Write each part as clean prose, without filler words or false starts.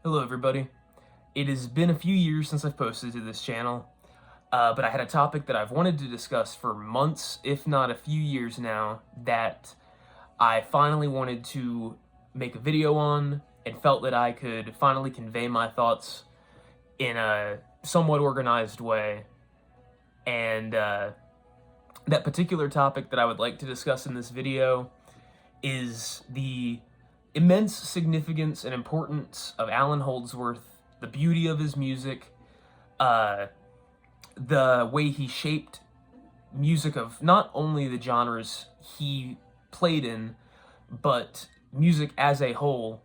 Hello everybody. It has been a few years since I've posted to this channel, but I had a topic that I've wanted to discuss for months, if not a few years now, that I finally wanted to make a video on and felt that I could finally convey my thoughts in a somewhat organized way. And that particular topic that I would like to discuss in this video is the immense significance and importance of Allan Holdsworth, the beauty of his music, the way he shaped music of not only the genres he played in, but music as a whole,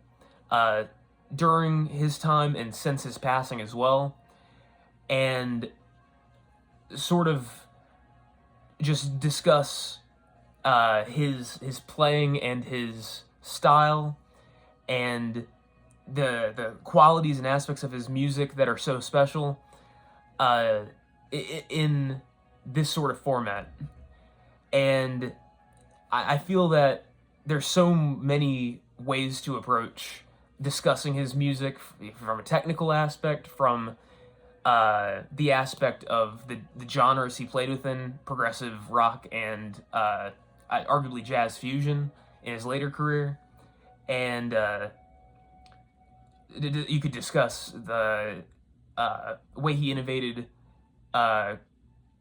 during his time and since his passing as well, and sort of just discuss his playing and his style and the qualities and aspects of his music that are so special in this sort of format. And I feel that there's so many ways to approach discussing his music, from a technical aspect, from the aspect of the genres he played within, progressive rock and arguably jazz fusion in his later career, and you could discuss the way he innovated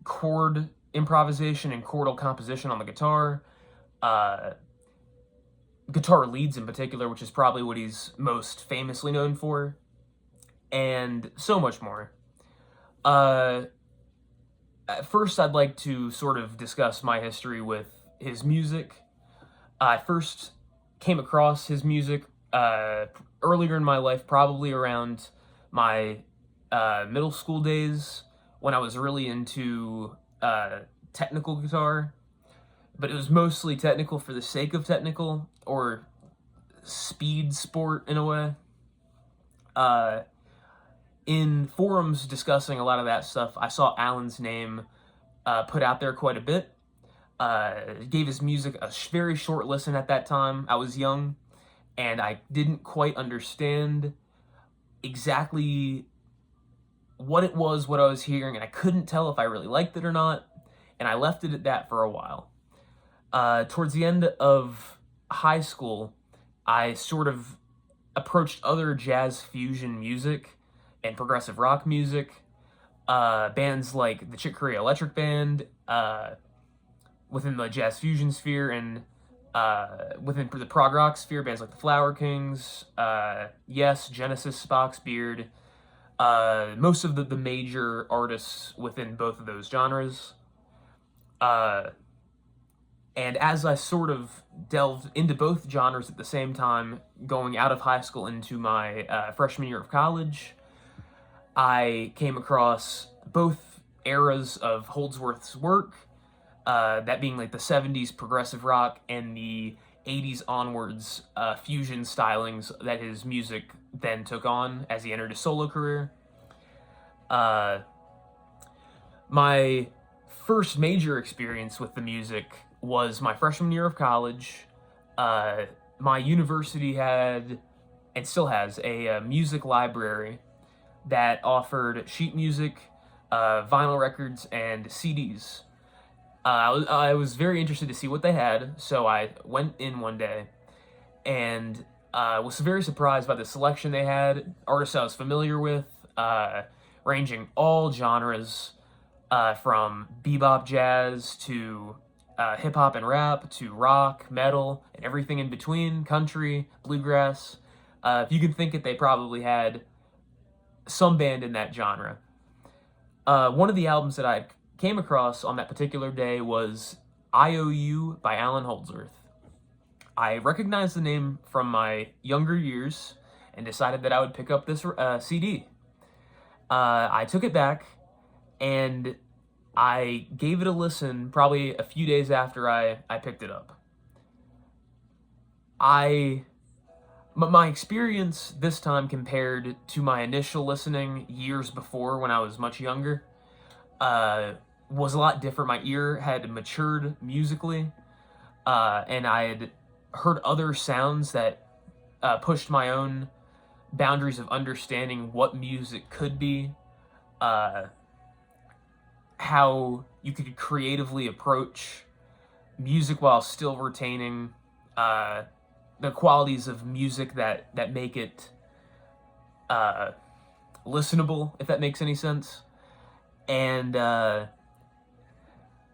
chord improvisation and chordal composition on the guitar, guitar leads in particular, which is probably what he's most famously known for, and so much more. At first, I'd like to sort of discuss my history with his music. I first came across his music earlier in my life, probably around my middle school days, when I was really into technical guitar, but it was mostly technical for the sake of technical, or speed sport in a way. In forums discussing a lot of that stuff, I saw Allan's name put out there quite a bit. Gave his music a very short listen at that time. I was young, and I didn't quite understand exactly what it was, what I was hearing, and I couldn't tell if I really liked it or not, and I left it at that for a while. Towards the end of high school, I sort of approached other jazz fusion music and progressive rock music, bands like the Chick Corea Electric Band, within the jazz fusion sphere, and within the prog rock sphere, bands like the Flower Kings, Yes, Genesis, Spock's Beard, most of the major artists within both of those genres. And as I sort of delved into both genres at the same time, going out of high school into my freshman year of college, I came across both eras of Holdsworth's work, that being like the 70s progressive rock and the 80s onwards fusion stylings that his music then took on as he entered his solo career. My first major experience with the music was my freshman year of college. My university had, and still has, a music library that offered sheet music, vinyl records, and CDs. I was very interested to see what they had, so I went in one day and was very surprised by the selection they had, artists I was familiar with, ranging all genres, from bebop jazz to hip-hop and rap, to rock, metal, and everything in between, country, bluegrass. If you can think it, they probably had some band in that genre. One of the albums that I came across on that particular day was IOU by Allan Holdsworth. I recognized the name from my younger years and decided that I would pick up this CD. I took it back and I gave it a listen probably a few days after I picked it up. My experience this time compared to my initial listening years before, when I was much younger, was a lot different. My ear had matured musically, and I had heard other sounds that pushed my own boundaries of understanding what music could be, uh, how you could creatively approach music while still retaining uh, the qualities of music that make it uh, listenable, if that makes any sense. And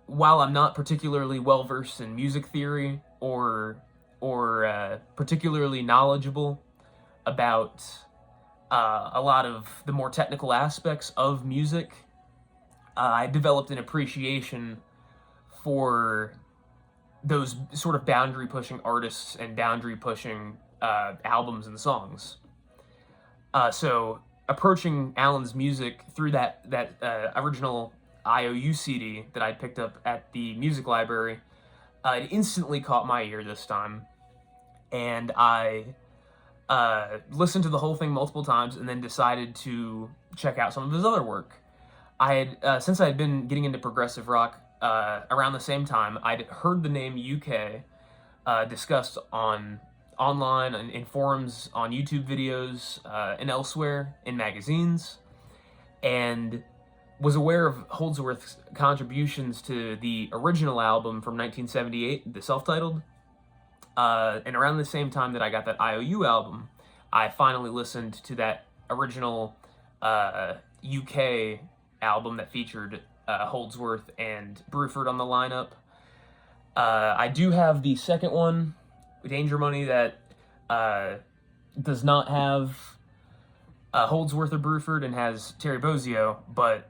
while I'm not particularly well versed in music theory or particularly knowledgeable about a lot of the more technical aspects of music, I developed an appreciation for those sort of boundary pushing artists and boundary pushing albums and songs. So approaching Allan's music through that original IOU CD that I picked up at the music library, it instantly caught my ear this time, and I listened to the whole thing multiple times, and then decided to check out some of his other work. I had since I had been getting into progressive rock around the same time, I'd heard the name UK discussed online and in forums, on YouTube videos, and elsewhere in magazines, and was aware of Holdsworth's contributions to the original album from 1978, the self-titled. And around the same time that I got that IOU album, I finally listened to that original UK album that featured Holdsworth and Bruford on the lineup. I do have the second one, Danger Money, that does not have Holdsworth or Bruford and has Terry Bozzio, but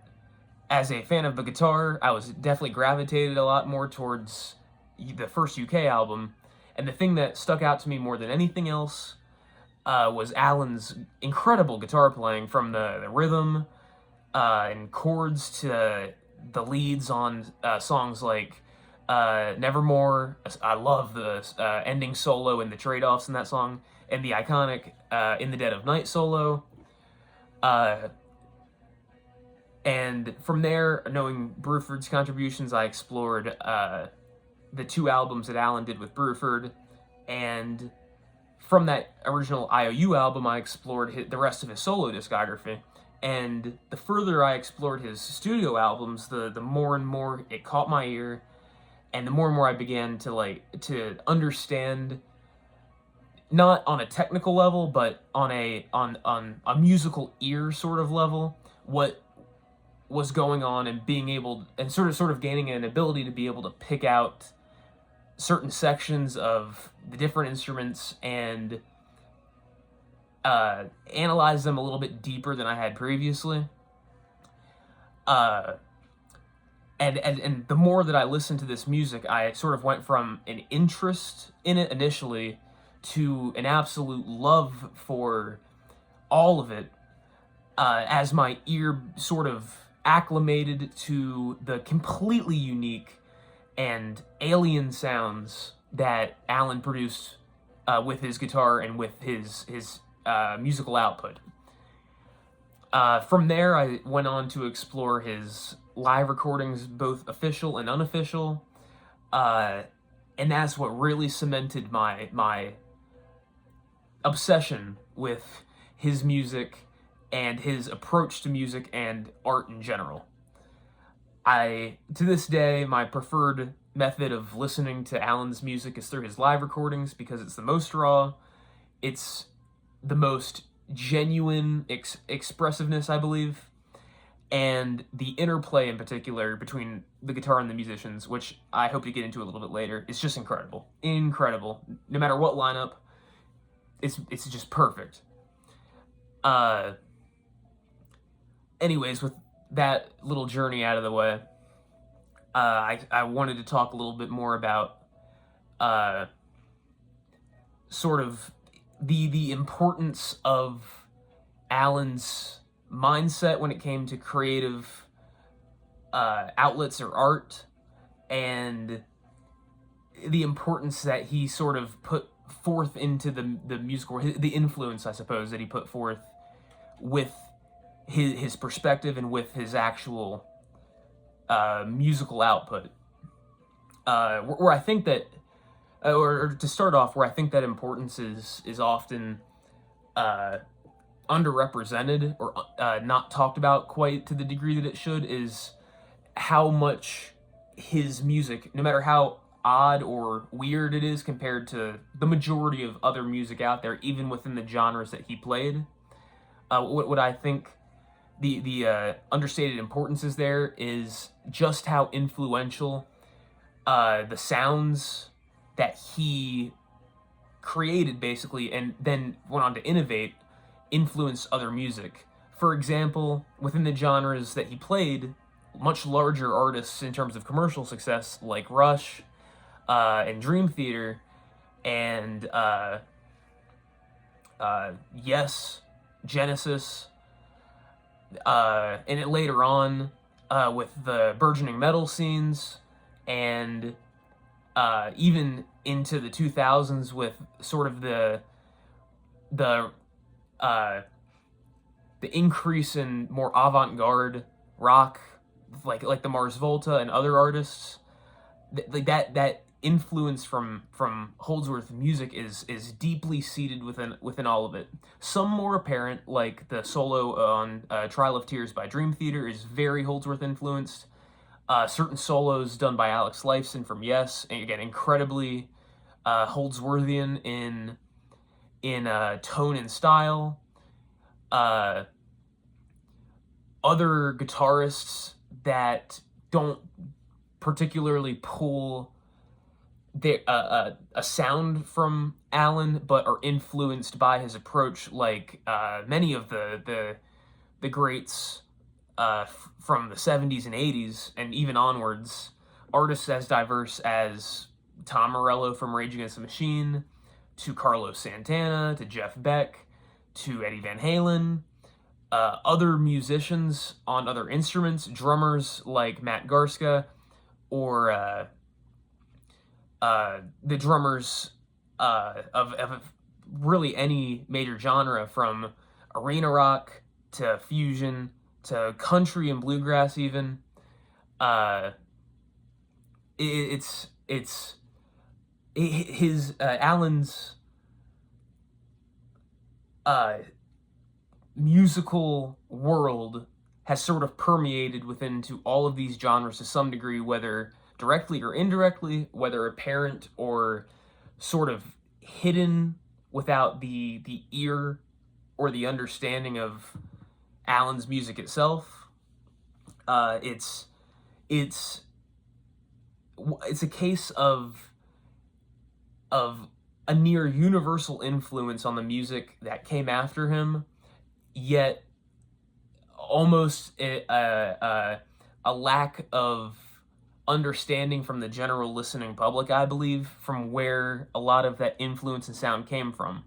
as a fan of the guitar, I was definitely gravitated a lot more towards the first UK album. And the thing that stuck out to me more than anything else was Allan's incredible guitar playing, from the rhythm and chords to the leads on songs like Nevermore. I love the ending solo and the trade-offs in that song, and the iconic In the Dead of Night solo. And from there, knowing Bruford's contributions, I explored the two albums that Allan did with Bruford, and from that original IOU album, I explored the rest of his solo discography. And the further I explored his studio albums, the more and more it caught my ear, and the more I began to understand, not on a technical level, but on a musical ear sort of level, what was going on, and being able, and sort of gaining an ability to be able to pick out certain sections of the different instruments and analyze them a little bit deeper than I had previously. And the more that I listened to this music, I sort of went from an interest in it initially to an absolute love for all of it, as my ear sort of acclimated to the completely unique and alien sounds that Allan produced with his guitar and with his musical output. From there, I went on to explore his live recordings, both official and unofficial, and that's what really cemented my obsession with his music and his approach to music and art in general. To this day, my preferred method of listening to Allan's music is through his live recordings, because it's the most raw, it's the most genuine expressiveness, I believe, and the interplay in particular between the guitar and the musicians, which I hope to get into a little bit later, is just incredible. Incredible. No matter what lineup, it's just perfect. Anyways, with that little journey out of the way, I wanted to talk a little bit more about sort of the importance of Allan's mindset when it came to creative outlets or art, and the importance that he sort of put forth into the musical, the influence, I suppose, that he put forth with his perspective and with his actual musical output. Where I think that, or to start off, where I think that importance is often underrepresented or not talked about quite to the degree that it should is how much his music, no matter how odd or weird it is compared to the majority of other music out there, even within the genres that he played, what I think the understated importance is there is just how influential the sounds that he created, basically, and then went on to innovate, influence other music. For example, within the genres that he played, much larger artists in terms of commercial success, like Rush and Dream Theater, and Yes, Genesis, and it later on with the burgeoning metal scenes, and even into the 2000s with sort of the increase in more avant-garde rock, like the Mars Volta and other artists. Like that influence from Holdsworth music is deeply seated within all of it. Some more apparent, like the solo on Trial of Tears by Dream Theater, is very Holdsworth influenced. Certain solos done by Alex Lifeson from Yes, and again, incredibly Holdsworthian in tone and style. Other guitarists that don't particularly pull a sound from Allan, but are influenced by his approach, like many of the greats from the 70s and 80s, and even onwards, artists as diverse as Tom Morello from Rage Against the Machine, to Carlos Santana, to Jeff Beck, to Eddie Van Halen, other musicians on other instruments, drummers like Matt Garska, or the drummers of really any major genre, from arena rock to fusion to country and bluegrass even. It's his Allan's musical world has sort of permeated within to all of these genres to some degree, whether directly or indirectly, whether apparent or sort of hidden without the ear or the understanding of Allan's music itself. It's a case of a near universal influence on the music that came after him, yet almost a lack of understanding from the general listening public, I believe, from where a lot of that influence and sound came from.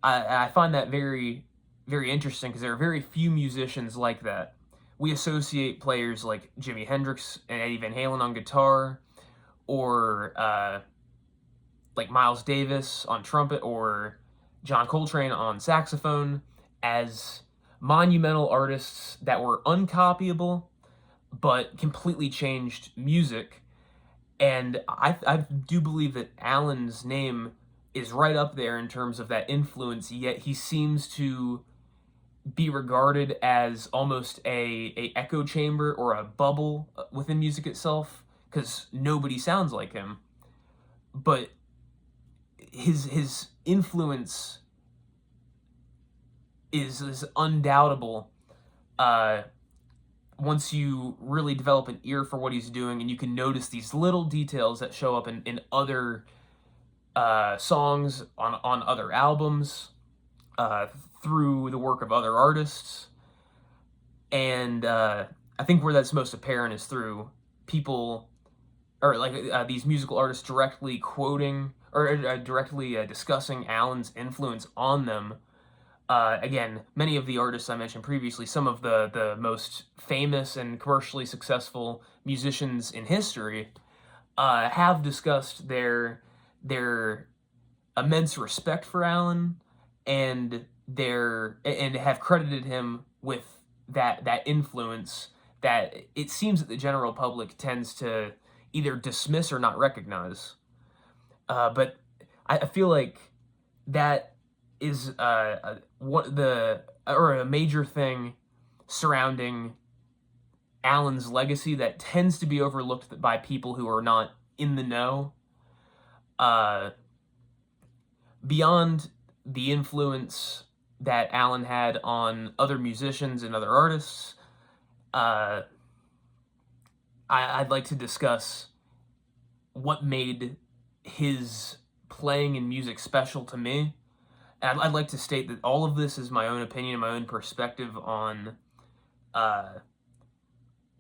I find that very, very interesting, because there are very few musicians like that. We associate players like Jimi Hendrix and Eddie Van Halen on guitar, or like Miles Davis on trumpet, or John Coltrane on saxophone, as monumental artists that were uncopyable but completely changed music. And I do believe that Allan's name is right up there in terms of that influence, yet he seems to be regarded as almost a echo chamber or a bubble within music itself, because nobody sounds like him. But his influence is undoubtable once you really develop an ear for what he's doing, and you can notice these little details that show up in other songs, on other albums, through the work of other artists. And I think where that's most apparent is through people, or like these musical artists directly quoting or directly discussing Allan's influence on them. Again, many of the artists I mentioned previously, some of the most famous and commercially successful musicians in history, have discussed their immense respect for Allan, and have credited him with that influence that it seems that the general public tends to either dismiss or not recognize. But I feel like that is what the or a major thing surrounding Allan's legacy that tends to be overlooked by people who are not in the know. Uh, Beyond the influence that Allan had on other musicians and other artists, uh, I'd like to discuss what made his playing and music special to me. And I'd like to state that all of this is my own opinion, my own perspective uh,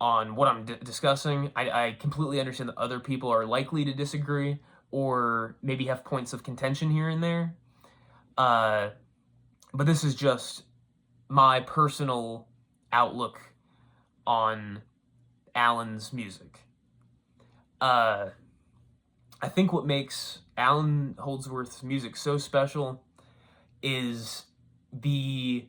on what I'm discussing. I completely understand that other people are likely to disagree or maybe have points of contention here and there. But this is just my personal outlook on Allan's music. I think what makes Allan Holdsworth's music so special is the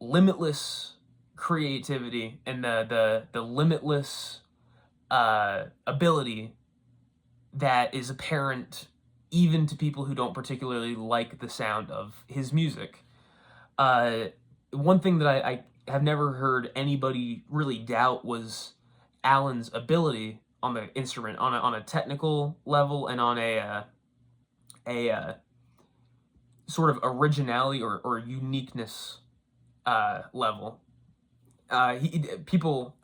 limitless creativity and the limitless ability that is apparent even to people who don't particularly like the sound of his music. One thing that I have never heard anybody really doubt was Allan's ability on the instrument, on a technical level and on a sort of originality or uniqueness level. People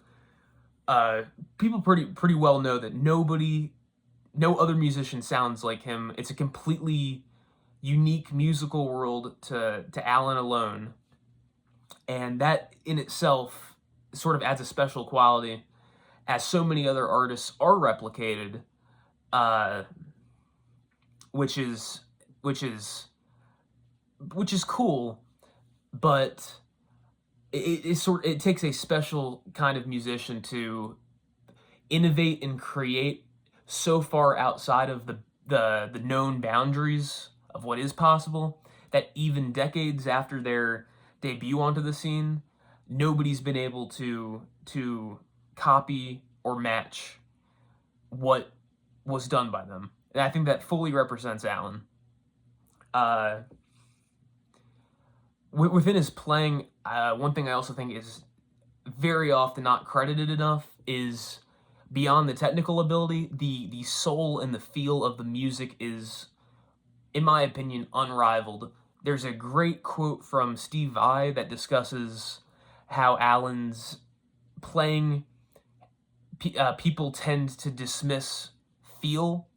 pretty well know that no other musician sounds like him. It's a completely unique musical world to Allan alone, and that in itself sort of adds a special quality, as so many other artists are replicated, which is cool, but it takes a special kind of musician to innovate and create so far outside of the known boundaries of what is possible that even decades after their debut onto the scene, nobody's been able to copy or match what was done by them. And I think that fully represents Allan. Within his playing, one thing I also think is very often not credited enough is, beyond the technical ability, the soul and the feel of the music is, in my opinion, unrivaled. There's a great quote from Steve Vai that discusses how Allan's playing, people tend to dismiss feel,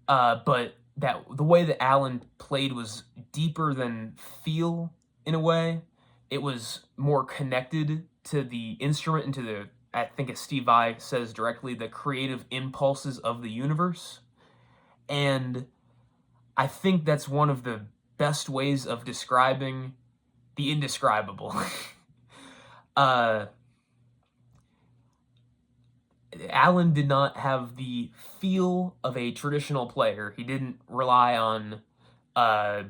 but that the way that Allan played was deeper than feel in a way. It was more connected to the instrument and to the, I think as Steve Vai says directly, the creative impulses of the universe. And I think that's one of the best ways of describing the indescribable. Allan did not have the feel of a traditional player. He didn't rely on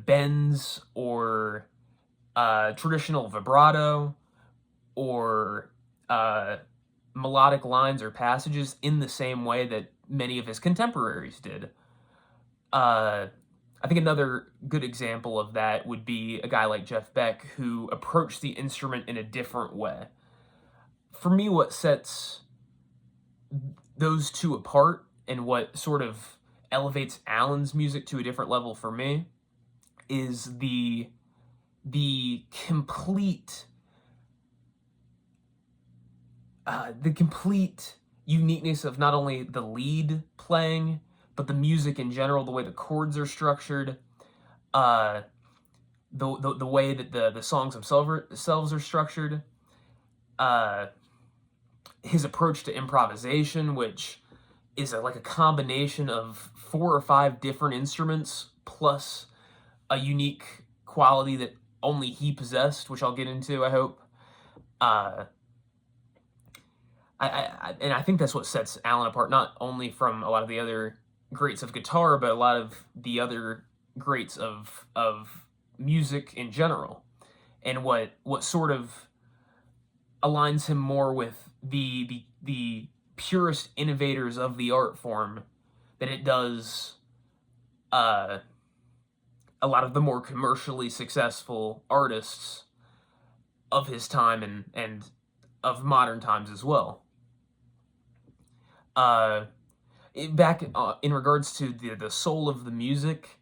bends or traditional vibrato or melodic lines or passages in the same way that many of his contemporaries did. I think another good example of that would be a guy like Jeff Beck, who approached the instrument in a different way. For me, what sets those two apart and what sort of elevates Allan's music to a different level for me is the complete uniqueness of not only the lead playing, but the music in general, the way the chords are structured, the way that the songs themselves are structured, his approach to improvisation, which is like a combination of 4 or 5 different instruments plus a unique quality that only he possessed, which I'll get into, I hope. And I think that's what sets Allan apart, not only from a lot of the other greats of guitar, but a lot of the other greats of music in general, and what sort of aligns him more with the purest innovators of the art form than it does a lot of the more commercially successful artists of his time and of modern times as well. Uh, Back in regards to the soul of the music,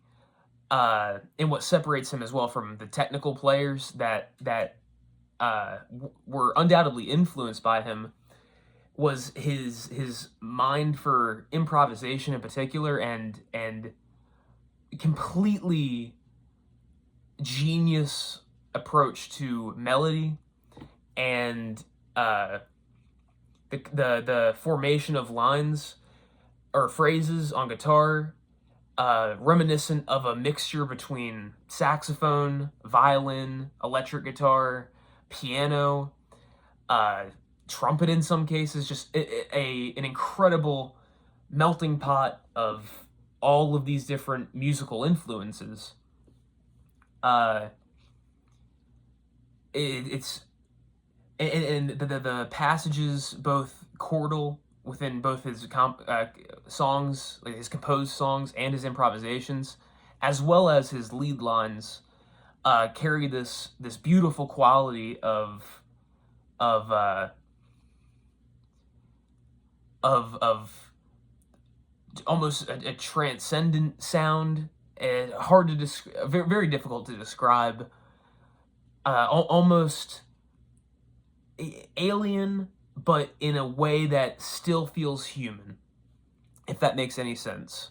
and what separates him as well from the technical players that were undoubtedly influenced by him, was his mind for improvisation in particular, and completely genius approach to melody and the formation of lines or phrases on guitar, reminiscent of a mixture between saxophone, violin, electric guitar, piano, uh, trumpet in some cases. Just an incredible melting pot of all of these different musical influences. Uh, it's and the passages, both chordal within both his songs, like his composed songs and his improvisations, as well as his lead lines, carry this beautiful quality of uh, of almost a transcendent sound. Hard to describe, very, very difficult to describe. Almost alien, but in a way that still feels human, if that makes any sense.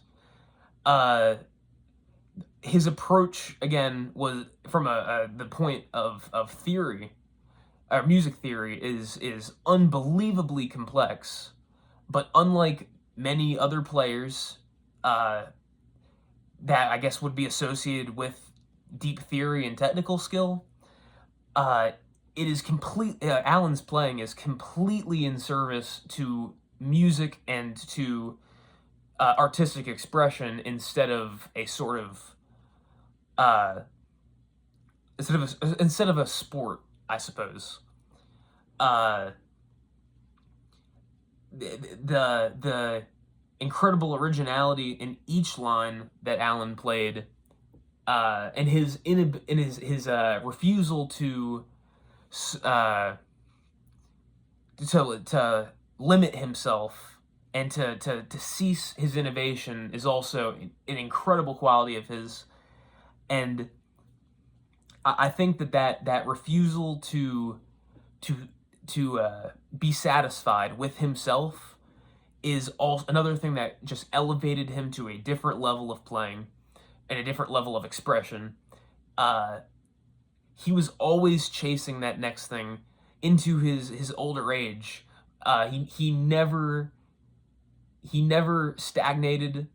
His approach again was from the point of theory, music theory is unbelievably complex, but unlike many other players that I guess would be associated with deep theory and technical skill, uh, it is complete. Allan's playing is completely in service to music and to artistic expression instead of a sort of uh, instead of a sport, I suppose. Uh, the incredible originality in each line that Allan played, and his refusal uh, to limit himself and to cease his innovation is also an incredible quality of his. And I think that refusal to be satisfied with himself is also another thing that just elevated him to a different level of playing and a different level of expression. Uh, he was always chasing that next thing into his older age. He never stagnated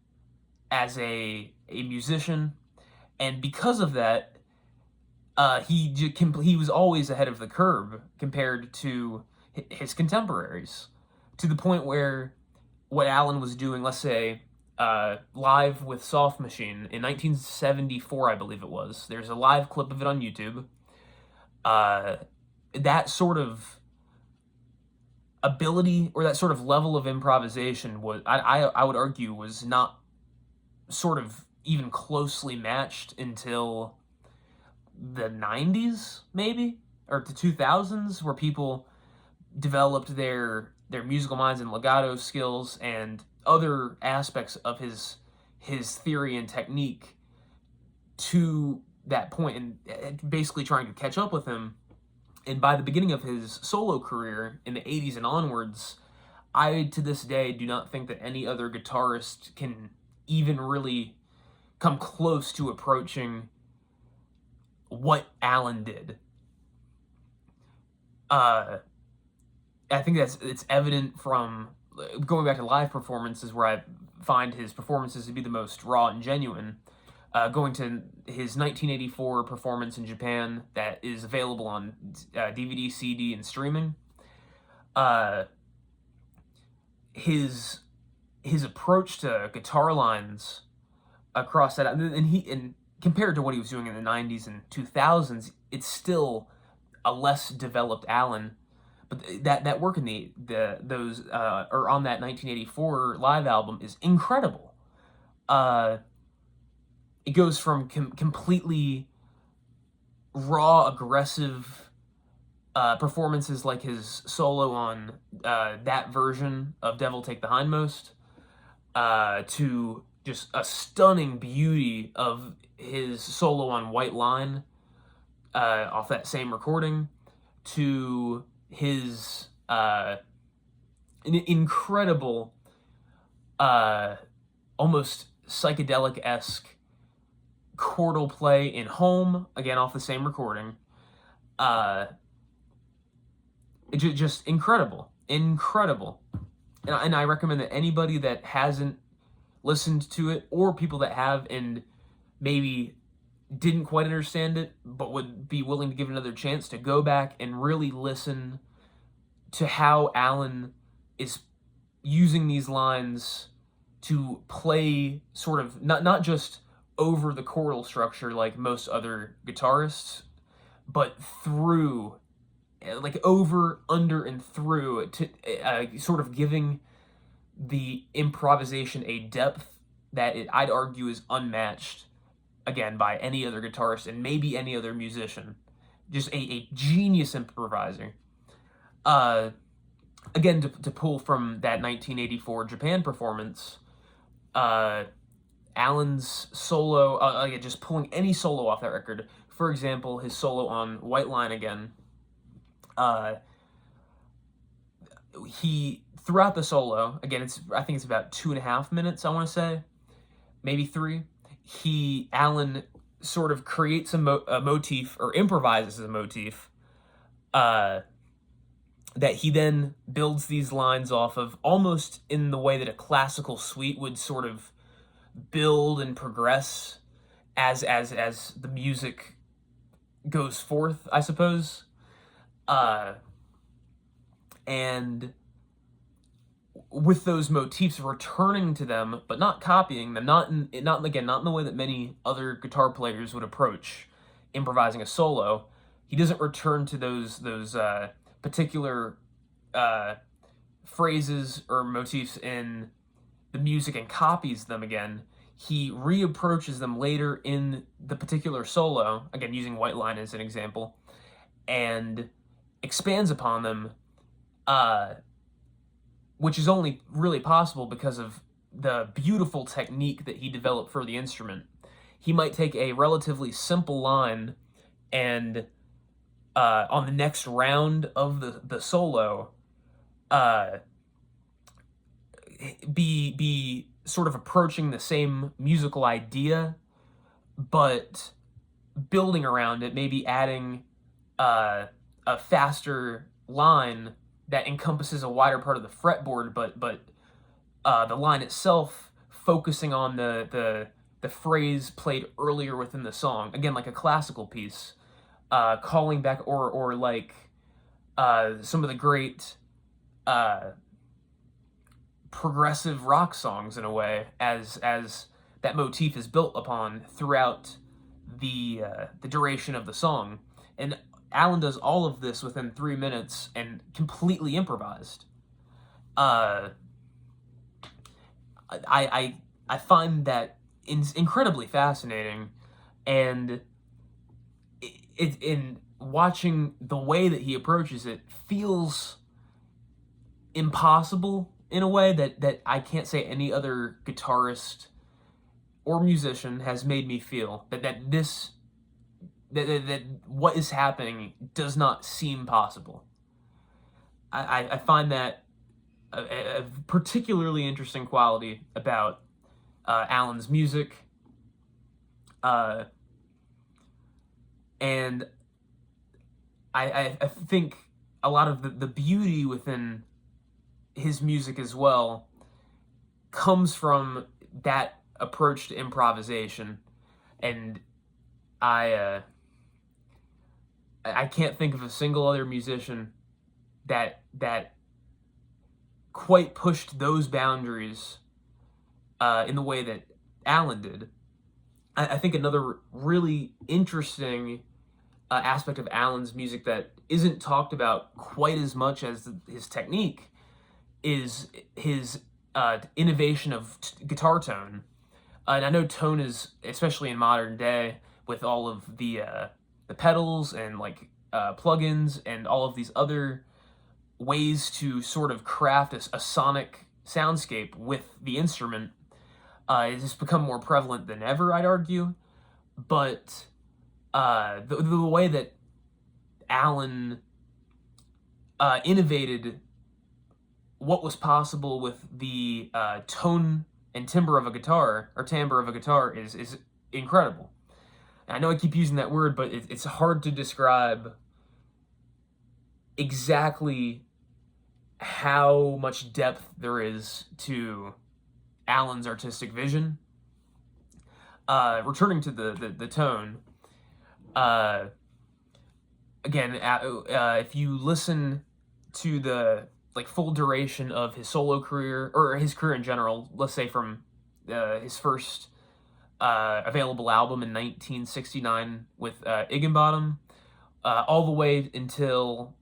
as a musician, and because of that, he was always ahead of the curve compared to his contemporaries, to the point where what Allan was doing, let's say, live with Soft Machine in 1974, I believe it was. There's a live clip of it on YouTube. That sort of ability or that sort of level of improvisation was, I would argue, was not sort of even closely matched until the 90s, maybe, or the 2000s, where people developed their musical minds and legato skills and other aspects of his theory and technique to that point, and basically trying to catch up with him. And by the beginning of his solo career in the 80s and onwards, I to this day do not think that any other guitarist can even really come close to approaching what Allan did. I think it's evident from going back to live performances, where I find his performances to be the most raw and genuine. Going to his 1984 performance in Japan that is available on DVD, CD, and streaming. His approach to guitar lines across that, and compared to what he was doing in the 90s and 2000s, it's still a less developed Allan. But that work in those or on that 1984 live album is incredible. it goes from completely raw, aggressive performances like his solo on that version of Devil Take the Hindmost, to just a stunning beauty of his solo on White Line off that same recording, to his incredible, almost psychedelic-esque chordal play in Home, again off the same recording. Just incredible, incredible. And I recommend that anybody that hasn't listened to it, or people that have and maybe didn't quite understand it but would be willing to give it another chance, to go back and really listen to how Allan is using these lines to play sort of not just over the chordal structure like most other guitarists, but through, like over, under, and through, to sort of giving the improvisation a depth that I'd argue is unmatched, again, by any other guitarist and maybe any other musician. Just a genius improviser. Again, to pull from that 1984 Japan performance, Allan's solo, just pulling any solo off that record. For example, his solo on White Line again. He, throughout the solo, again, I think it's about 2.5 minutes, I want to say, maybe 3. Allan sort of creates a motif, or improvises a motif, that he then builds these lines off of, almost in the way that a classical suite would sort of build and progress as the music goes forth, I suppose. And with those motifs, returning to them, but not copying them, not in the way that many other guitar players would approach improvising a solo. He doesn't return to those particular phrases or motifs in the music and copies them again. He reapproaches them later in the particular solo, again using White Line as an example, and expands upon them, which is only really possible because of the beautiful technique that he developed for the instrument. He might take a relatively simple line and on the next round of the solo, be sort of approaching the same musical idea, but building around it, maybe adding a faster line that encompasses a wider part of the fretboard, but the line itself focusing on the phrase played earlier within the song, again like a classical piece, calling back, or like some of the great progressive rock songs, in a way, as that motif is built upon throughout the duration of the song. And Allan does all of this within 3 minutes and completely improvised. I find that incredibly fascinating, and in watching the way that he approaches it feels impossible in a way that I can't say any other guitarist or musician has made me feel. That what is happening does not seem possible. I find that a particularly interesting quality about Allan's music, and I think a lot of the beauty within his music as well comes from that approach to improvisation. And I can't think of a single other musician that quite pushed those boundaries in the way that Allan did. I think another really interesting aspect of Allan's music that isn't talked about quite as much as his technique is his innovation of guitar tone. And I know tone is, especially in modern day, with all of the pedals and like plugins and all of these other ways to sort of craft a sonic soundscape with the instrument, it's become more prevalent than ever, I'd argue. But the way that Allan innovated what was possible with the tone and timbre of a guitar, or timbre of a guitar, is incredible. And I know I keep using that word, but it's hard to describe exactly how much depth there is to Allan's artistic vision. Returning to the tone, again, if you listen to the like full duration of his solo career, or his career in general, let's say from his first available album in 1969 with Higginbottom, all the way until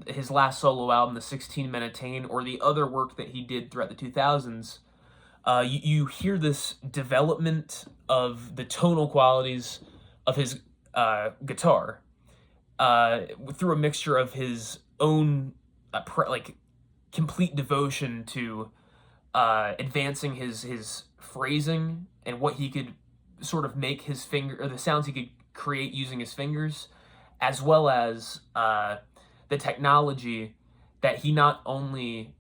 his last solo album, the 16 Men Attain, or the other work that he did throughout the 2000s, you hear this development of the tonal qualities of his guitar through a mixture of his own complete devotion to advancing his phrasing and what he could sort of make his finger, or the sounds he could create using his fingers, as well as the technology that he not only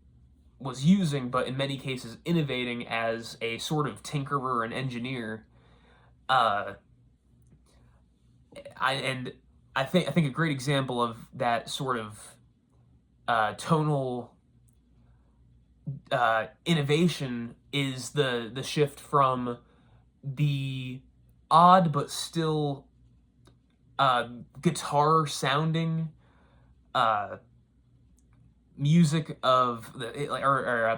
was using, but in many cases innovating as a sort of tinkerer and engineer. I think a great example of that sort of tonal innovation is the shift from the odd but still guitar sounding music of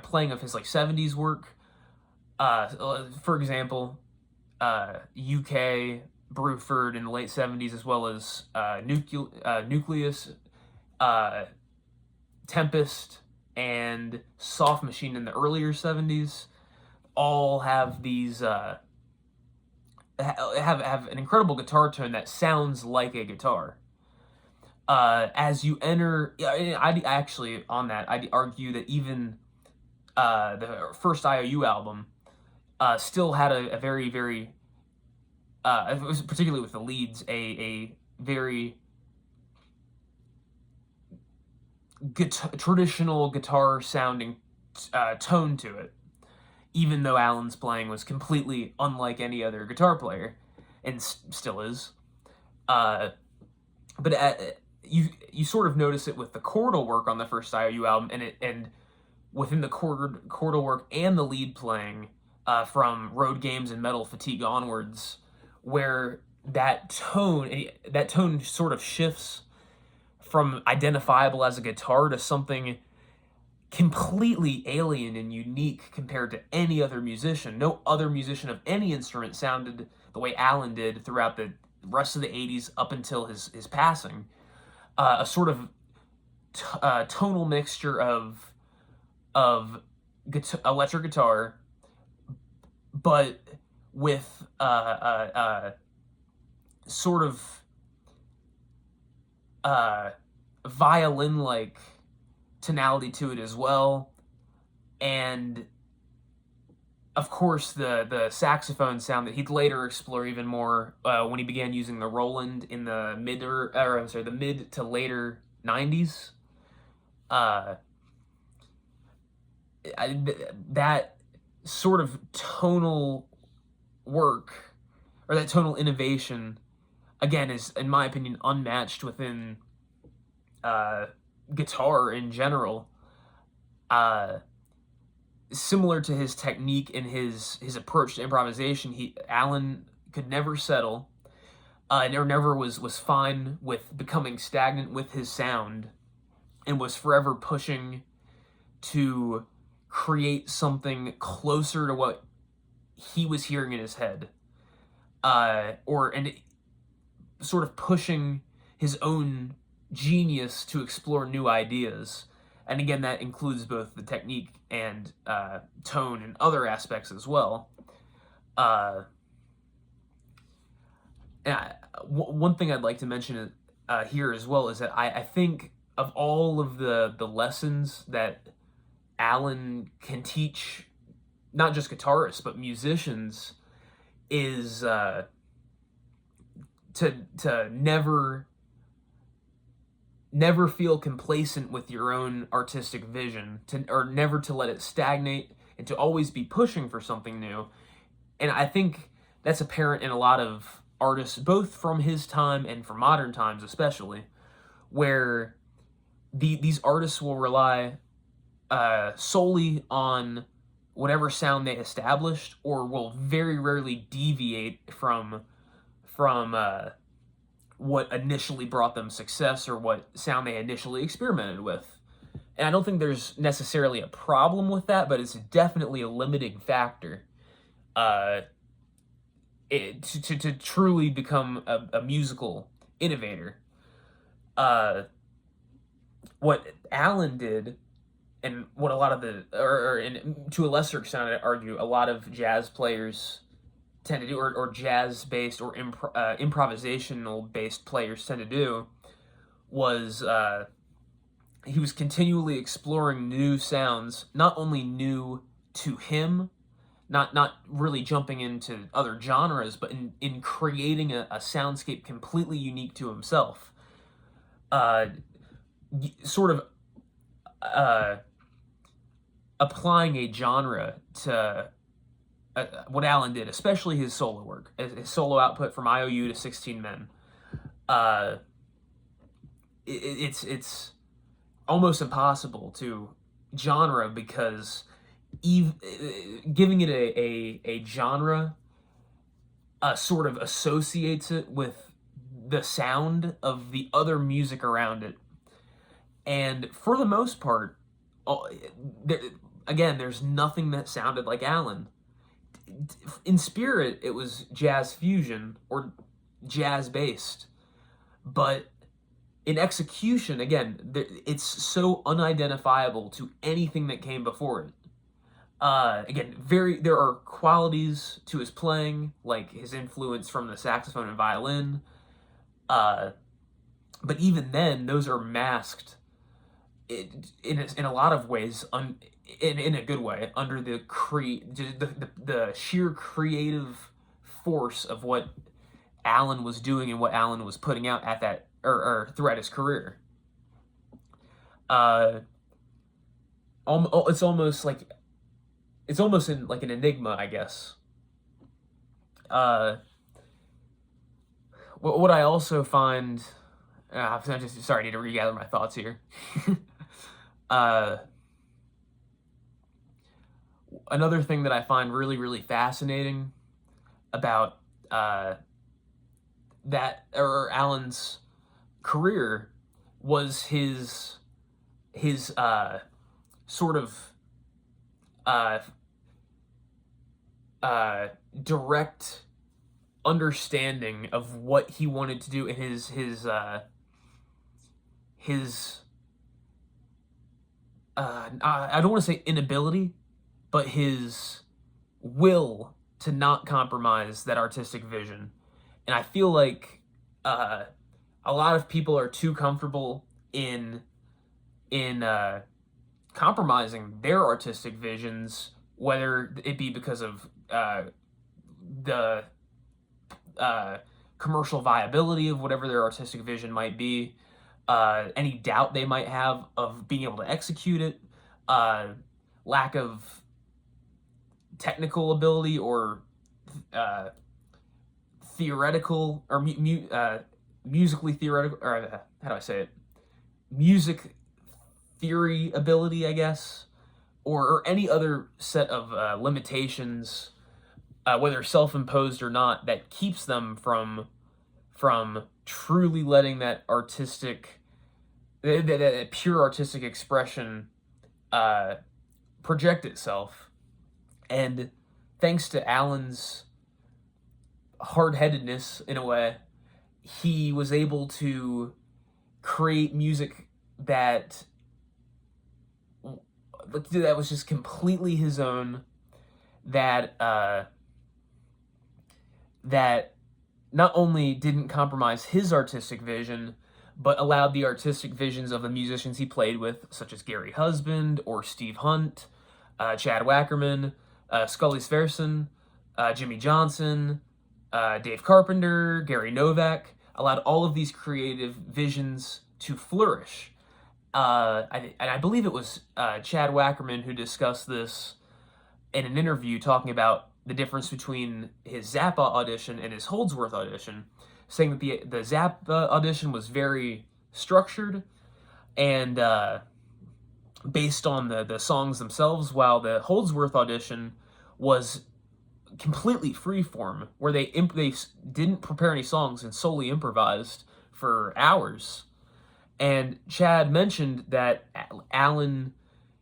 playing of his like 70s work. For example, UK Bruford in the late 70s, as well as Nucleus, Tempest, and Soft Machine in the earlier 70s, all have these have an incredible guitar tone that sounds like a guitar. As you enter, I actually, on that, I'd argue that even the first IOU album still had a very, very, it was particularly with the leads, a very traditional guitar sounding tone to it, even though Allan's playing was completely unlike any other guitar player, and still is. But you sort of notice it with the chordal work on the first IOU album, and within the chordal work and the lead playing from Road Games and Metal Fatigue onwards, where that tone sort of shifts from identifiable as a guitar to something completely alien and unique compared to any other musician. No other musician of any instrument sounded the way Allan did throughout the rest of the 80s up until his passing. A sort of tonal mixture of electric guitar, but with sort of violin-like tonality to it as well, and of course the saxophone sound that he'd later explore even more when he began using the Roland in the mid to later 90s. That sort of tonal work, or that tonal innovation, again, is, in my opinion, unmatched within guitar in general. Similar to his technique and his approach to improvisation, Allan could never settle, never was fine with becoming stagnant with his sound, and was forever pushing to create something closer to what he was hearing in his head, and sort of pushing his own genius to explore new ideas. And again, that includes both the technique and tone and other aspects as well. Uh, one thing I'd like to mention here as well is that I think of all of the lessons that Allan can teach, not just guitarists but musicians, is to never feel complacent with your own artistic vision, or never to let it stagnate, and to always be pushing for something new. And I think that's apparent in a lot of artists, both from his time and from modern times especially, where these artists will rely solely on whatever sound they established, or will very rarely deviate from what initially brought them success, or what sound they initially experimented with. And I don't think there's necessarily a problem with that, but it's definitely a limiting factor to truly become a musical innovator. What Allan did, and what a lot of to a lesser extent, I'd argue, a lot of jazz players tend to do, or jazz-based or improvisational-based players tend to do, was he was continually exploring new sounds, not only new to him, not really jumping into other genres, but in creating a soundscape completely unique to himself. Sort of applying a genre to what Allan did, especially his solo work, his solo output from IOU to 16 Men. It's almost impossible to genre, because giving it a genre sort of associates it with the sound of the other music around it. And for the most part, again, there's nothing that sounded like Allan. In spirit, it was jazz fusion or jazz based, but in execution, again, it's so unidentifiable to anything that came before it. Again, there are qualities to his playing, like his influence from the saxophone and violin, but even then, those are masked in a lot of ways, in a good way, under the sheer creative force of what Allan was doing and what Allan was putting out at that, or throughout his career. It's almost in like an enigma, I guess. What I also find, I'm just sorry, I need to regather my thoughts here. Another thing that I find really, really fascinating about Allan's career was his sort of direct understanding of what he wanted to do, in his I don't want to say inability, but his will to not compromise that artistic vision. And I feel like a lot of people are too comfortable in compromising their artistic visions, whether it be because of the commercial viability of whatever their artistic vision might be, any doubt they might have of being able to execute it, lack of technical ability, or theoretical, or musically theoretical, or how do I say it? Music theory ability, I guess, or any other set of limitations, whether self-imposed or not, that keeps them from truly letting that pure artistic expression project itself. And thanks to Allan's hard-headedness, in a way, he was able to create music that was just completely his own, that that not only didn't compromise his artistic vision, but allowed the artistic visions of the musicians he played with, such as Gary Husband or Steve Hunt, Chad Wackerman, Scully Sverson, Jimmy Johnson, Dave Carpenter, Gary Novak, allowed all of these creative visions to flourish. I believe it was Chad Wackerman who discussed this in an interview, talking about the difference between his Zappa audition and his Holdsworth audition, saying that the Zappa audition was very structured and based on the songs themselves, while the Holdsworth audition was completely freeform, where they didn't prepare any songs and solely improvised for hours. And Chad mentioned that Allan,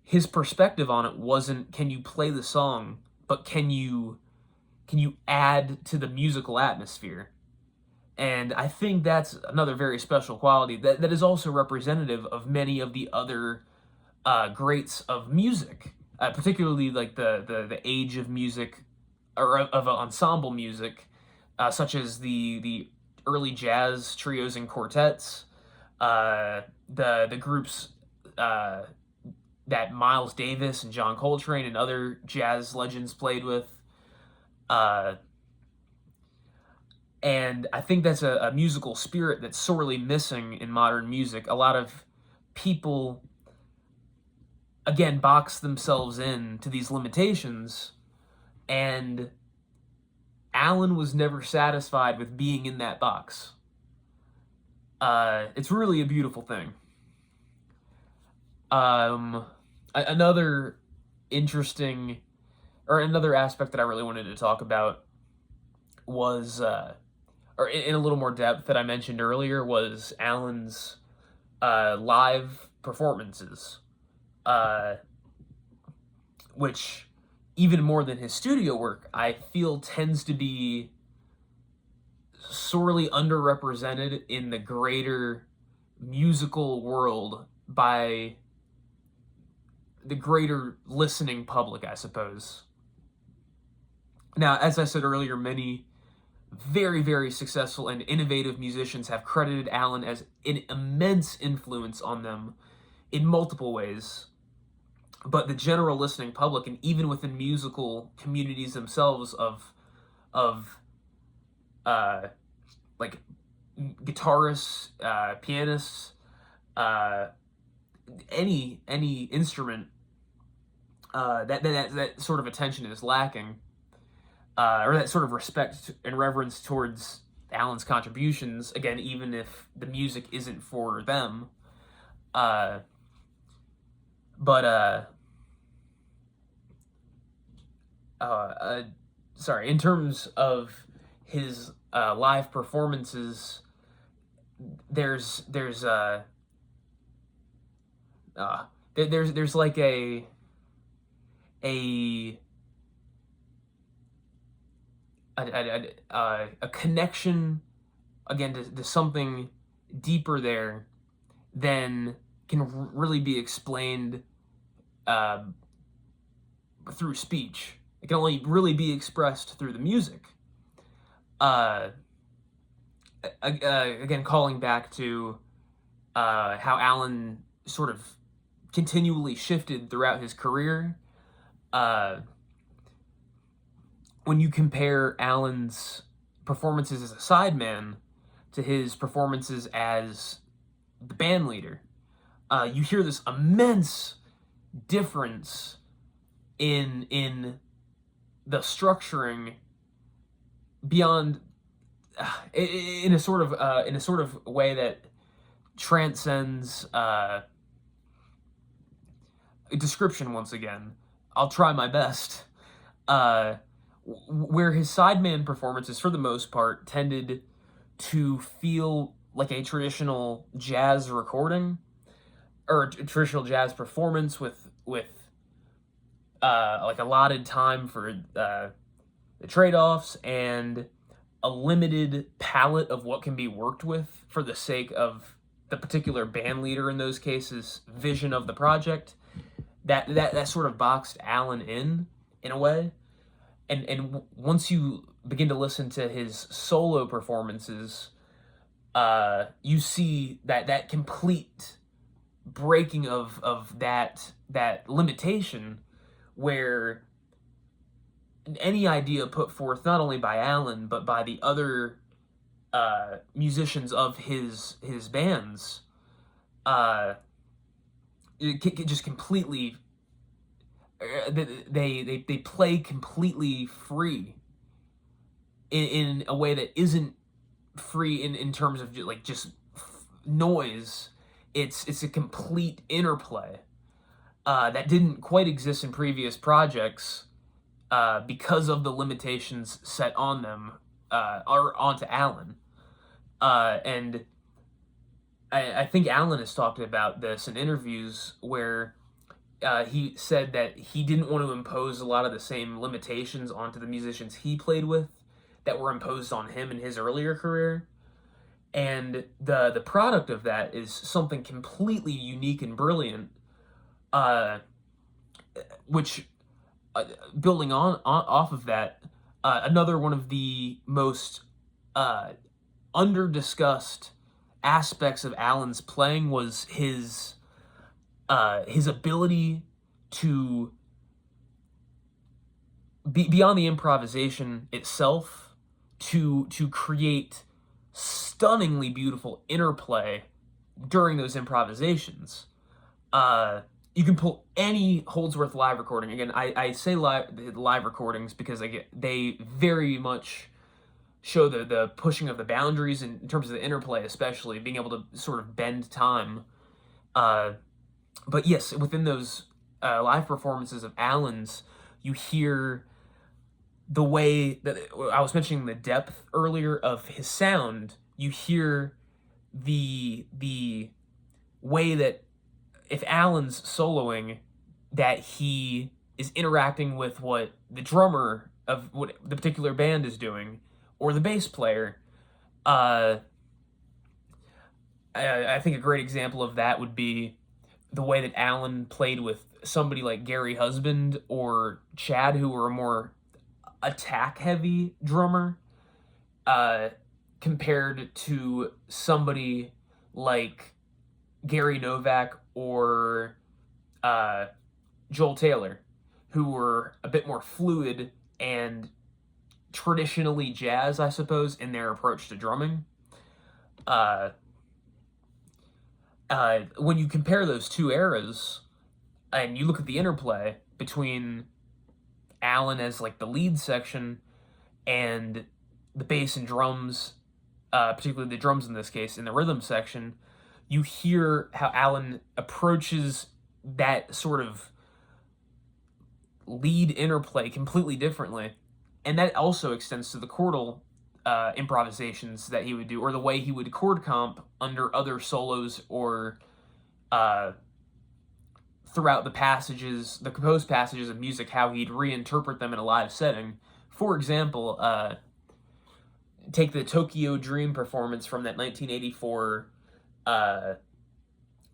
his perspective on it wasn't, can you play the song, but can you add to the musical atmosphere? And I think that's another very special quality that is also representative of many of the other greats of music, particularly like the age of music, or of ensemble music, such as the early jazz trios and quartets, the groups that Miles Davis and John Coltrane and other jazz legends played with. And I think that's a musical spirit that's sorely missing in modern music. A lot of people, again, box themselves in to these limitations, and Allan was never satisfied with being in that box. It's really a beautiful thing. Another interesting, or another aspect that I really wanted to talk about was, or in a little more depth that I mentioned earlier, was Allan's live performances, which, even more than his studio work, I feel tends to be sorely underrepresented in the greater musical world by the greater listening public, I suppose. Now, as I said earlier, many very, very successful and innovative musicians have credited Allan as an immense influence on them in multiple ways. But the general listening public, and even within musical communities themselves of like guitarists, pianists, any instrument, that sort of attention is lacking, or that sort of respect and reverence towards Allan's contributions. Again, even if the music isn't for them, sorry, in terms of his live performances, there's like a connection, again, to something deeper there than can really be explained through speech. It can only really be expressed through the music. Again, calling back to how Allan sort of continually shifted throughout his career. When you compare Allan's performances as a sideman to his performances as the band leader, you hear this immense difference in the structuring beyond, in a sort of way that transcends description. Once again, I'll try my best. Where his sideman performances, for the most part, tended to feel like a traditional jazz recording, or a traditional jazz performance with like allotted time for the trade-offs and a limited palette of what can be worked with for the sake of the particular band leader, in those cases, vision of the project. That sort of boxed Allan in a way. And once you begin to listen to his solo performances, you see that complete breaking of that limitation, where any idea put forth not only by Allan but by the other musicians of his bands, it just completely, they play completely free in a way that isn't free in terms of like just noise. It's a complete interplay that didn't quite exist in previous projects because of the limitations set on them, or onto Allan. And I think Allan has talked about this in interviews where he said that he didn't want to impose a lot of the same limitations onto the musicians he played with that were imposed on him in his earlier career. And the product of that is something completely unique and brilliant, which, building off of that, another one of the most under-discussed aspects of Allan's playing was his ability to be beyond the improvisation itself, to create stunningly beautiful interplay during those improvisations. You can pull any Holdsworth live recording. Again, I say live recordings because they very much show the pushing of the boundaries in terms of the interplay, especially being able to sort of bend time. But yes, within those live performances of Allan's, you hear the way that I was mentioning, the depth earlier of his sound. You hear the way that if Allan's soloing, that he is interacting with what the drummer of what the particular band is doing, or the bass player. I think a great example of that would be the way that Allan played with somebody like Gary Husband or Chad, who were a more attack-heavy drummer, compared to somebody like Gary Novak or Joel Taylor, who were a bit more fluid and traditionally jazz, I suppose, in their approach to drumming. When you compare those two eras, and you look at the interplay between Allan as like the lead section and the bass and drums, particularly the drums in this case, in the rhythm section, you hear how Allan approaches that sort of lead interplay completely differently. And that also extends to the chordal improvisations that he would do, or the way he would chord comp under other solos, or throughout the passages, the composed passages of music, how he'd reinterpret them in a live setting. For example, take the Tokyo Dream performance from that 1984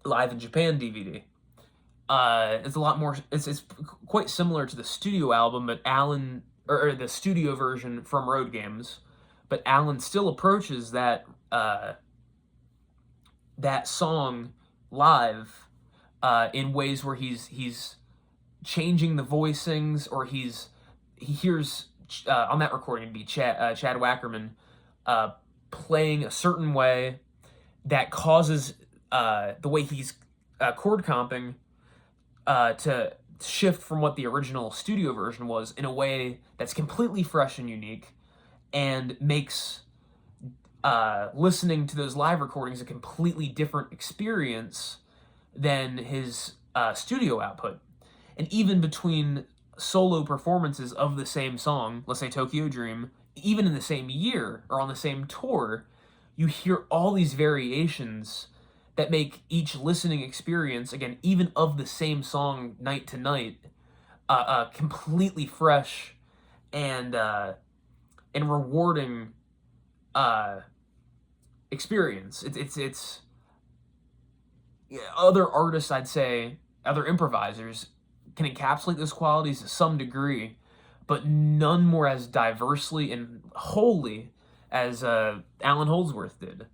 Live in Japan DVD. It's a lot more. It's quite similar to the studio album, but Allan, or the studio version from Road Games, but Allan still approaches that that song live in ways where he's changing the voicings, or he hears on that recording it'd be Chad Wackerman playing a certain way that causes the way he's chord comping to shift from what the original studio version was in a way that's completely fresh and unique, and makes listening to those live recordings a completely different experience than his studio output. And even between solo performances of the same song, let's say Tokyo Dream, even in the same year or on the same tour, you hear all these variations that make each listening experience, again, even of the same song night to night, completely fresh and rewarding experience. It's other artists, I'd say, other improvisers can encapsulate those qualities to some degree, but none more as diversely and wholly as Allan Holdsworth did.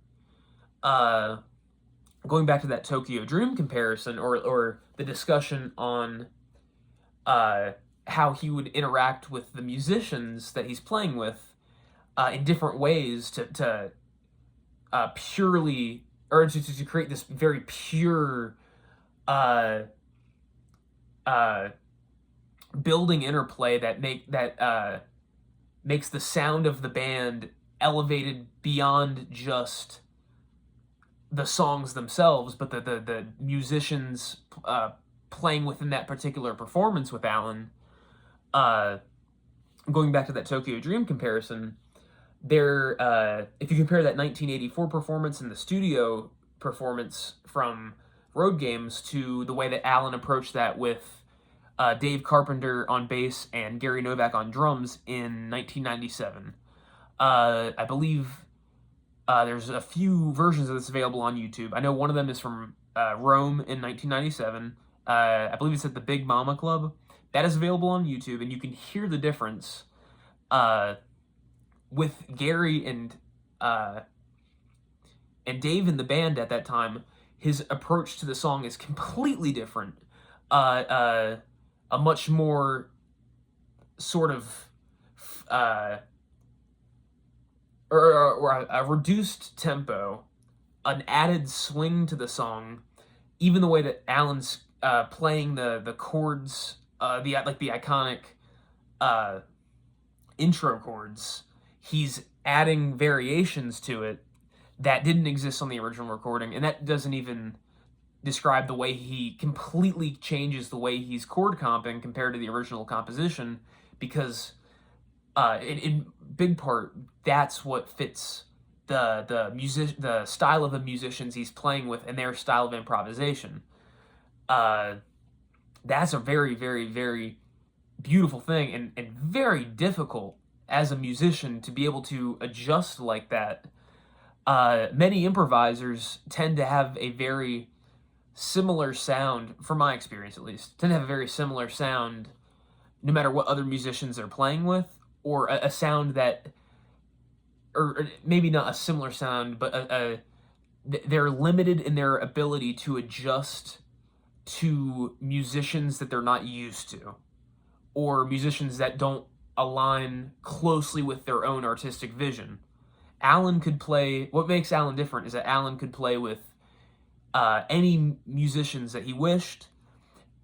Going back to that Tokyo Dream comparison, or the discussion on how he would interact with the musicians that he's playing with in different ways to purely, or to create this very pure uh, building interplay that makes the sound of the band elevated beyond just the songs themselves, but the musicians playing within that particular performance with Allan. Going back to that Tokyo Dream comparison, if you compare that 1984 performance and the studio performance from Road Games to the way that Allan approached that with Dave Carpenter on bass and Gary Novak on drums in 1997. I believe there's a few versions of this available on YouTube. I know one of them is from Rome in 1997. I believe it's at the Big Mama Club. That is available on YouTube, and you can hear the difference with Gary and Dave in the band at that time. His approach to the song is completely different. A much more sort of or a reduced tempo, an added swing to the song, even the way that Allan's playing the chords, the iconic intro chords. He's adding variations to it that didn't exist on the original recording, and that doesn't even describe the way he completely changes the way he's chord comping compared to the original composition, because in big part that's what fits the style of the musicians he's playing with and their style of improvisation. That's a very, very, very beautiful thing, and very difficult as a musician to be able to adjust like that. Many improvisers tend to have a very similar sound, from my experience at least, tend to have a very similar sound no matter what other musicians they're playing with, or a sound that, or maybe not a similar sound, but they're limited in their ability to adjust to musicians that they're not used to, or musicians that don't align closely with their own artistic vision. Allan could play, what makes Allan different is that Allan could play with any musicians that he wished,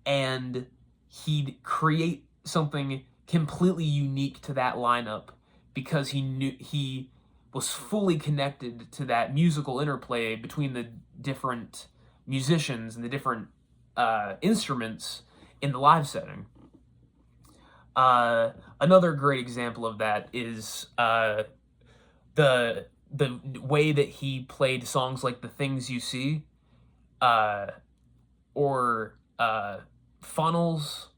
and he'd create something completely unique to that lineup because he was fully connected to that musical interplay between the different musicians and the different instruments in the live setting. Another great example of that is the way that he played songs like The Things You See, or Funnels,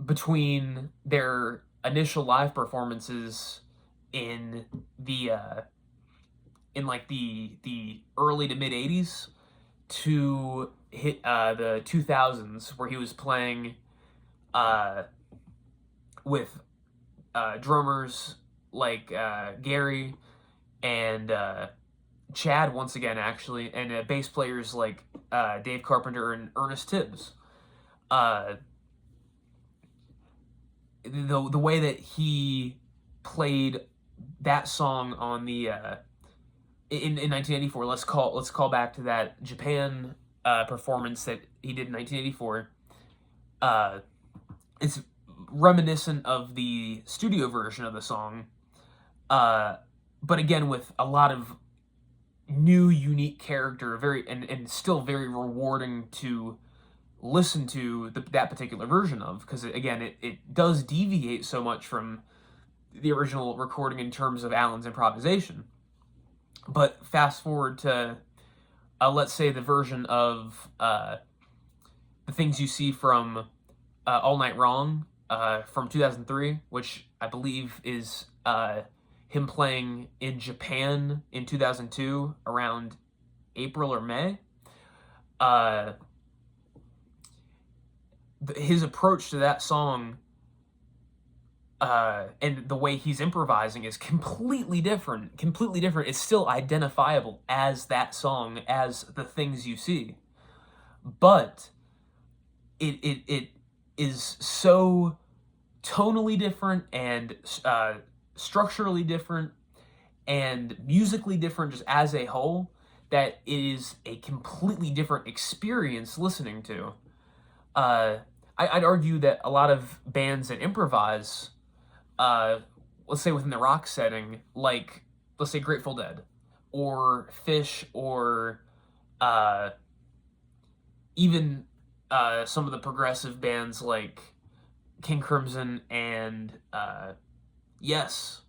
between their initial live performances in the early to mid 80s to hit the 2000s, where he was playing with drummers like Gary and Chad once again, actually, and bass players like Dave Carpenter and Ernest Tibbs. The way that he played that song on the in 1984, let's call back to that Japan performance that he did in 1984. It's reminiscent of the studio version of the song, but again with a lot of new, unique character, and still very rewarding to listen to that particular version of, because again it does deviate so much from the original recording in terms of Allan's improvisation. But fast forward to let's say the version of The Things You See from All Night Wrong from 2003, which I believe is him playing in Japan in 2002 around April or May. his approach to that song and the way he's improvising is completely different. Completely different. It's still identifiable as that song, as the things you see, but it is so tonally different and structurally different and musically different just as a whole, that it is a completely different experience listening to. Uh, I'd argue that a lot of bands that improvise, uh, let's say within the rock setting, like let's say Grateful Dead, or Fish, or uh, even some of the progressive bands like King Crimson and Yes,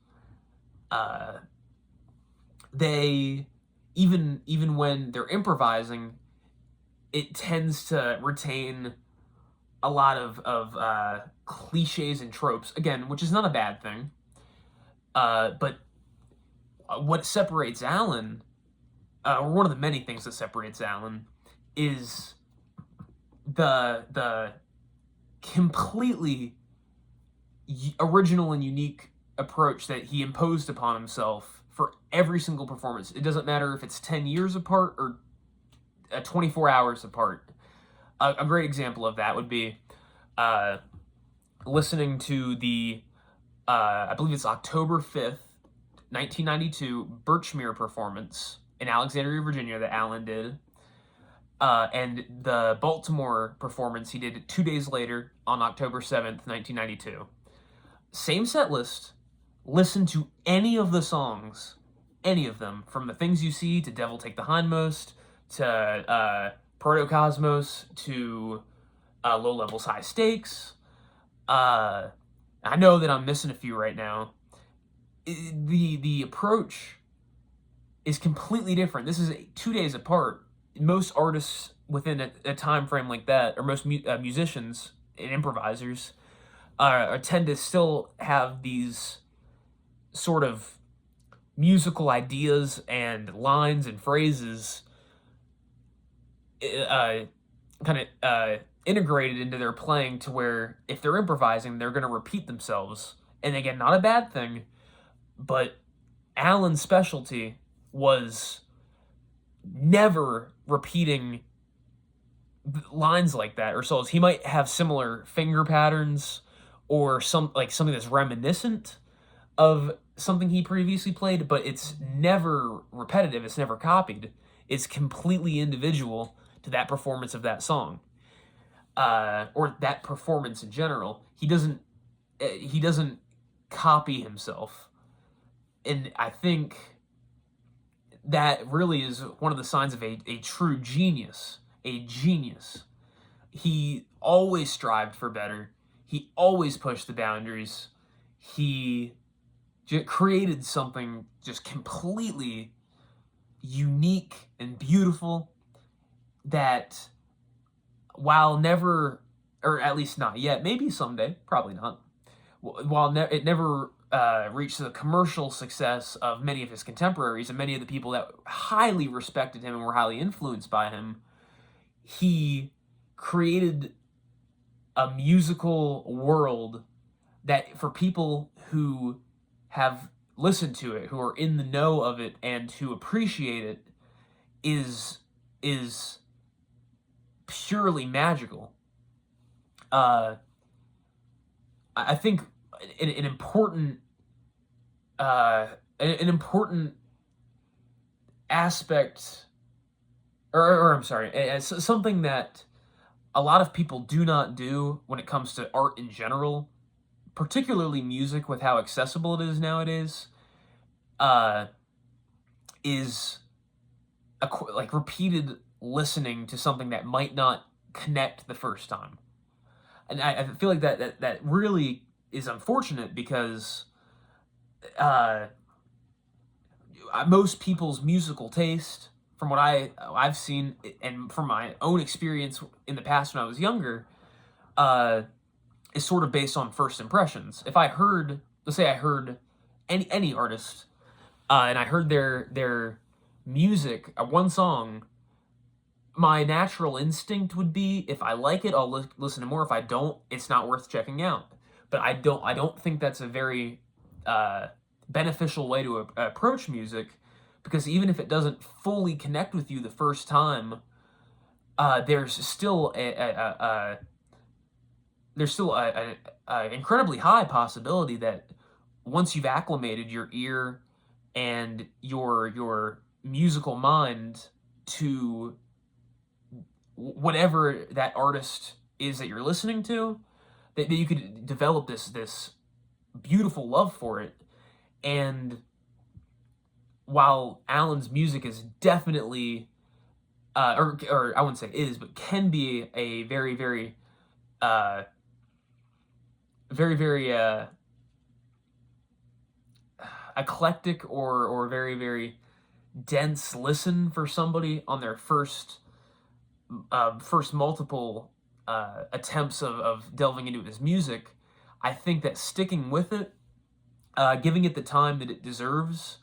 uh, they even when they're improvising, it tends to retain a lot of cliches and tropes again, which is not a bad thing. But what separates Allan, or one of the many things that separates Allan, is the completely original and unique approach that he imposed upon himself for every single performance. It doesn't matter if it's 10 years apart or 24 hours apart. A great example of that would be uh, listening to the, I believe it's October 5th, 1992, Birchmere performance in Alexandria, Virginia, that Allan did. And the Baltimore performance he did 2 days later on October 7th, 1992. Same set list. Listen to any of the songs, any of them, from The Things You See to Devil Take the Hindmost to Protocosmos to Low Levels, High Stakes. I know that I'm missing a few right now. The approach is completely different. This is 2 days apart. Most artists within a time frame like that, or most musicians and improvisers, tend to still have these sort of musical ideas and lines and phrases kind of integrated into their playing, to where if they're improvising, they're going to repeat themselves. And again, not a bad thing, but Allan's specialty was never repeating lines like that or solos. He might have similar finger patterns or something that's reminiscent of something he previously played, but it's never repetitive, it's never copied. It's completely individual to that performance of that song, or that performance in general. He doesn't copy himself, and I think that really is one of the signs of a true genius. A genius. He always strived for better. He always pushed the boundaries. He created something just completely unique and beautiful that, while never, or at least not yet, maybe someday, probably not, while it never reached the commercial success of many of his contemporaries and many of the people that highly respected him and were highly influenced by him, he created a musical world that, for people who have listened to it, who are in the know of it, and who appreciate it, is purely magical. I think an important aspect, or I'm sorry, it's something that a lot of people do not do when it comes to art in general, particularly music, with how accessible it is nowadays, is like repeated listening to something that might not connect the first time. And I feel like that really is unfortunate, because most people's musical taste, from what I've seen and from my own experience in the past when I was younger, is sort of based on first impressions. If I heard, let's say I heard any artist, and I heard their music, one song, my natural instinct would be, if I like it, I'll listen to more. If I don't, it's not worth checking out. But I don't think that's a very beneficial way to approach music, because even if it doesn't fully connect with you the first time, there's still a incredibly high possibility that once you've acclimated your ear and your musical mind to whatever that artist is that you're listening to, that you could develop this beautiful love for it. And while Allan's music is definitely, or I wouldn't say is, but can be a uh, very eclectic or very dense listen for somebody on their first multiple attempts of delving into his music, I think that sticking with it, giving it the time that it deserves,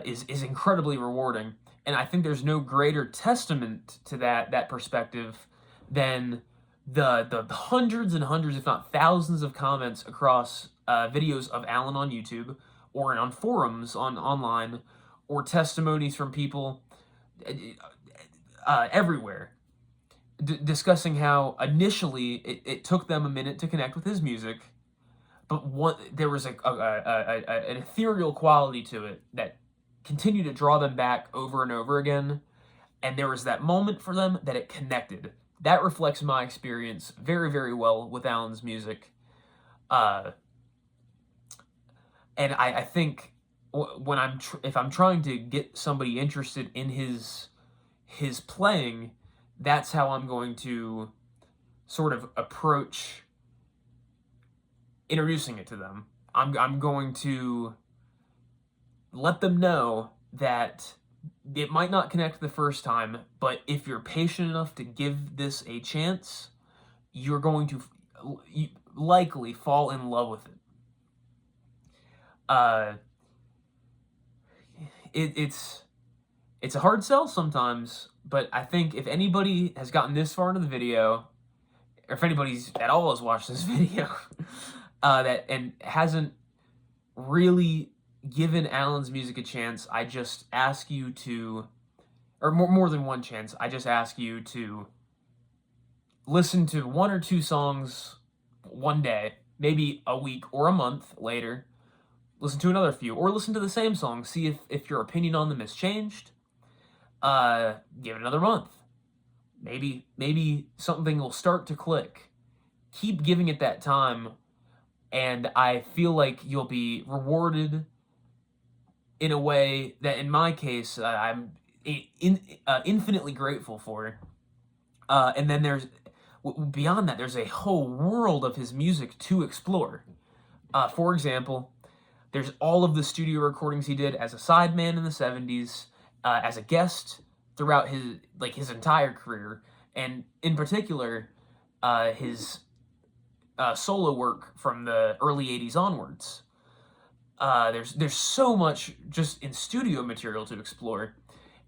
is incredibly rewarding. And I think there's no greater testament to that perspective than the hundreds and hundreds, if not thousands, of comments across videos of Allan on YouTube or on forums online, or testimonies from people everywhere, discussing how initially it took them a minute to connect with his music, but there was an ethereal quality to it that continued to draw them back over and over again, and there was that moment for them that it connected. That reflects my experience very well with Allan's music, and I think when if I'm trying to get somebody interested in his playing, that's how I'm going to sort of approach introducing it to them. I'm going to let them know that it might not connect the first time, but if you're patient enough to give this a chance, you're going to likely fall in love with it. It's a hard sell sometimes, but I think if anybody has gotten this far into the video, or if anybody's at all has watched this video, that and hasn't really given Allan's music a chance, I just ask you to, or more than one chance, I just ask you to listen to one or two songs one day, maybe a week or a month later, listen to another few, or listen to the same song, see if your opinion on them has changed. Give it another month. Maybe something will start to click. Keep giving it that time, and I feel like you'll be rewarded in a way that, in my case, I'm infinitely grateful for. And then beyond that, there's a whole world of his music to explore. For example, there's all of the studio recordings he did as a sideman in the 70s, as a guest throughout his entire career, and in particular, his solo work from the early 80s onwards. There's so much just in studio material to explore,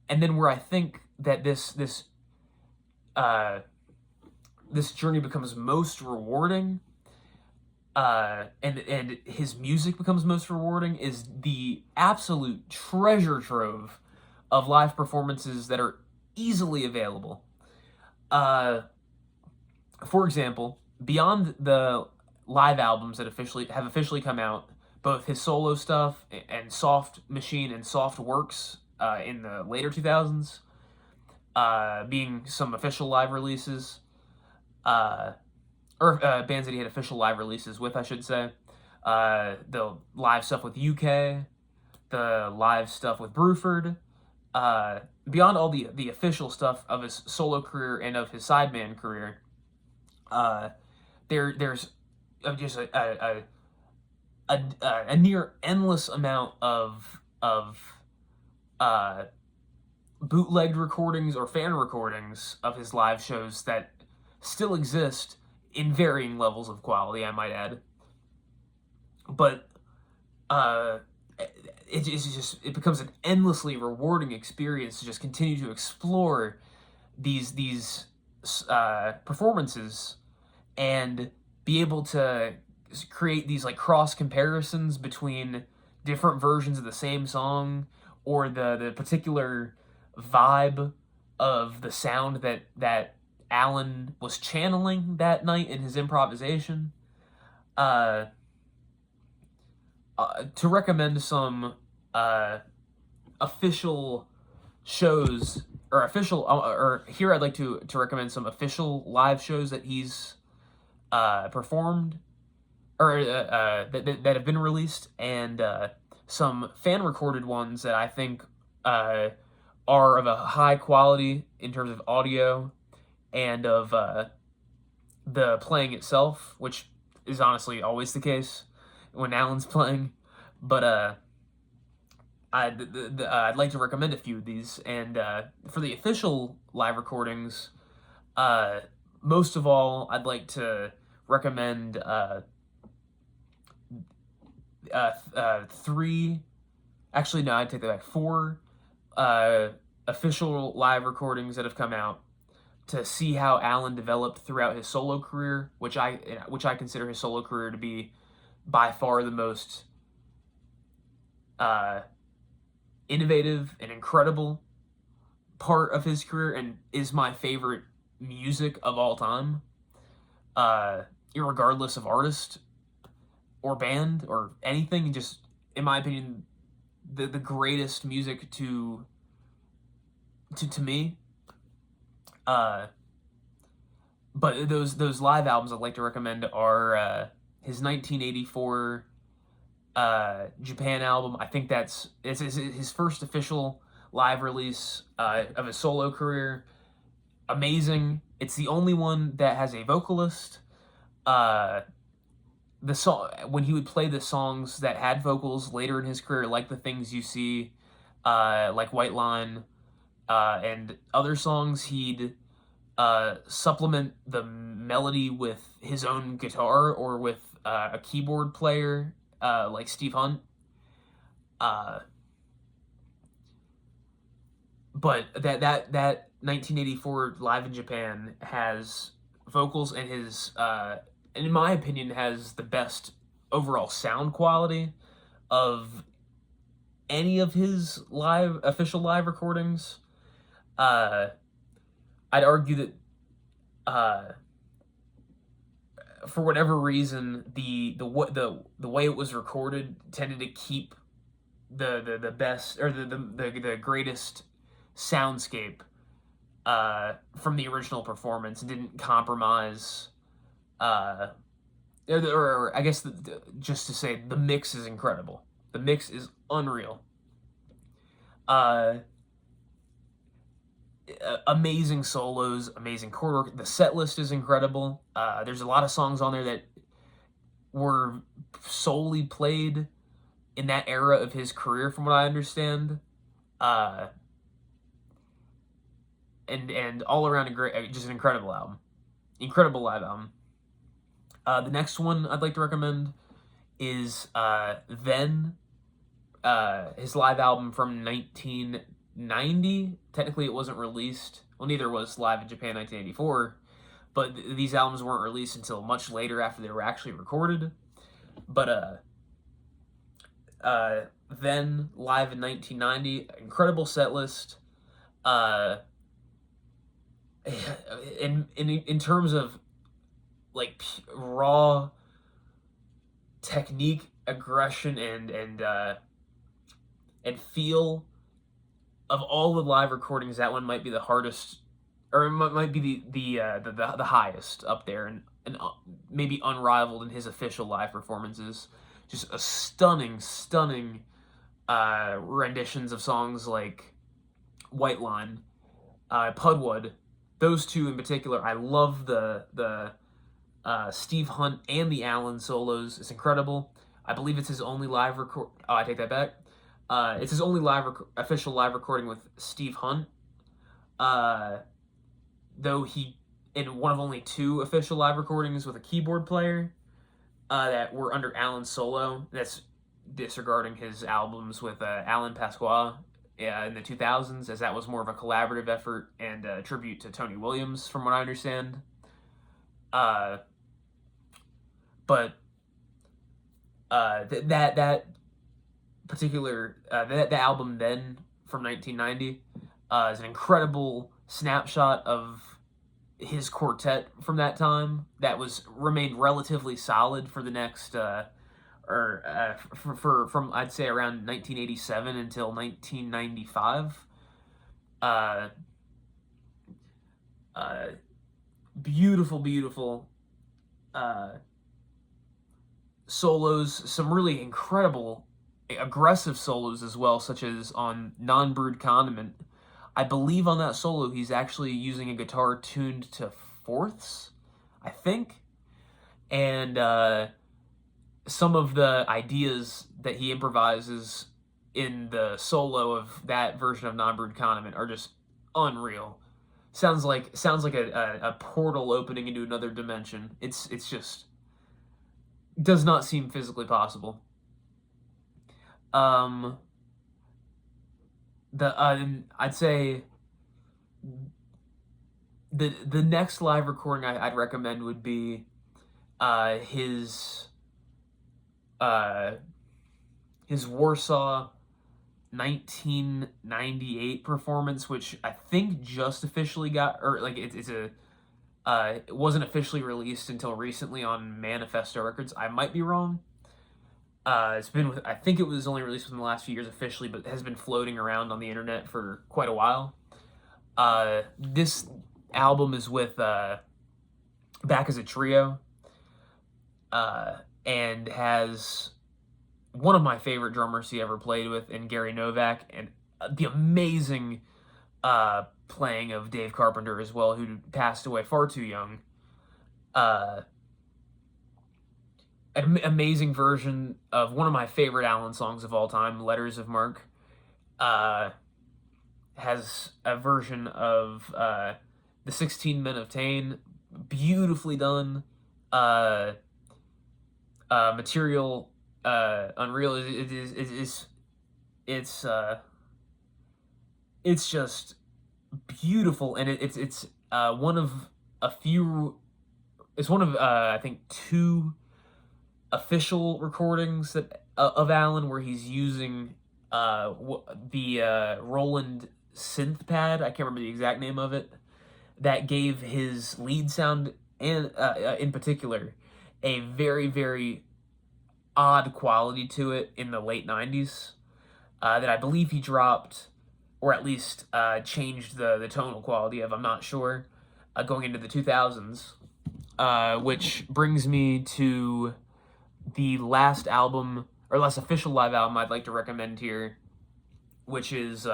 and then where I think that this journey becomes most rewarding, and his music becomes most rewarding, is the absolute treasure trove of live performances that are easily available. For example, beyond the live albums that have officially come out, both his solo stuff and Soft Machine and Soft Works in the later 2000s, being some official live releases, or bands that he had official live releases with, I should say. The live stuff with UK, the live stuff with Bruford, beyond all the official stuff of his solo career and of his sideman career, there's just a near endless amount of bootlegged recordings or fan recordings of his live shows that still exist in varying levels of quality, I might add. But it becomes an endlessly rewarding experience to just continue to explore these performances and be able to create these like cross comparisons between different versions of the same song, or the particular vibe of the sound that Allan was channeling that night in his improvisation. Uh, to recommend some uh, official shows, or here I'd like to recommend some official live shows that he's performed, or that have been released, and some fan recorded ones that I think are of a high quality in terms of audio and of the playing itself, which is honestly always the case when Allan's playing. But I'd like to recommend a few of these, and for the official live recordings, most of all, I'd like to recommend three. Actually, no, I take that back. Four official live recordings that have come out to see how Allan developed throughout his solo career, which I consider his solo career to be by far the most innovative and incredible part of his career, and is my favorite music of all time, irregardless of artist or band or anything. Just, in my opinion, the greatest music to me. But those live albums I'd like to recommend are his 1984 Japan album. I think it's his first official live release of his solo career. Amazing. It's the only one that has a vocalist. The song, when he would play the songs that had vocals later in his career, like The Things You See, like White Line, and other songs, he'd supplement the melody with his own guitar or with a keyboard player, like Steve Hunt. But that 1984 Live in Japan has vocals, and his in my opinion, has the best overall sound quality of any of his official live recordings. I'd argue that for whatever reason, the way it was recorded tended to keep the best, or the greatest soundscape from the original performance, and didn't compromise. Or I guess just to say, the mix is incredible. The mix is unreal. Amazing solos, amazing chord work. The set list is incredible. There's a lot of songs on there that were solely played in that era of his career, from what I understand. And all around just an incredible album, incredible live album. The next one I'd like to recommend is Then, his live album from 1990. Technically, it wasn't released. Well, neither was Live in Japan 1984, but these albums weren't released until much later, after they were actually recorded. But Then, live in 1990, incredible set list. In terms of like raw technique, aggression, and feel of all the live recordings, that one might be the hardest, or it might be the highest up there, and maybe unrivaled in his official live performances. Just a stunning renditions of songs like White Line, Pudwood. Those two in particular, I love the Steve Hunt and the Allan solos. It's incredible. I believe it's his only live record. Oh, I take that back. It's his only official live recording with Steve Hunt. Though he, in one of only two official live recordings with a keyboard player, that were under Allan's solo. That's disregarding his albums with Alan Pasqua in the 2000s, as that was more of a collaborative effort and a tribute to Tony Williams, from what I understand. Uh, but that particular the album then from 1990 is an incredible snapshot of his quartet from that time that was remained relatively solid for the next from I'd say around 1987 until 1995. Uh, uh, beautiful uh, solos, some really incredible aggressive solos as well, such as on Non-Brewed Condiment. I believe on that solo he's actually using a guitar tuned to fourths, I think. And some of the ideas that he improvises in the solo of that version of Non-Brewed Condiment are just unreal. Sounds like a portal opening into another dimension. It's just does not seem physically possible. I'd say the next live recording I'd recommend would be his Warsaw 1998 performance, which I think just officially got, or like it wasn't officially released until recently on Manifesto Records. I might be wrong. It's been I think it was only released within the last few years officially, but has been floating around on the internet for quite a while. This album is with back as a trio, and has one of my favorite drummers he ever played with in Gary Novak, and the amazing playing of Dave Carpenter as well, who passed away far too young. An amazing version of one of my favorite Allan songs of all time, Letters of Mark. Has a version of the 16 Men of Tain, beautifully done. Material, Unreal. It's just beautiful, and it's one of a few. It's one of I think two official recordings that of Allan where he's using the Roland synth pad. I can't remember the exact name of it. That gave his lead sound, and in particular, a very odd quality to it in the late 90s that I believe he dropped, or at least changed the tonal quality of, I'm not sure, going into the 2000s. Which brings me to the last album, or last official live album I'd like to recommend here, which is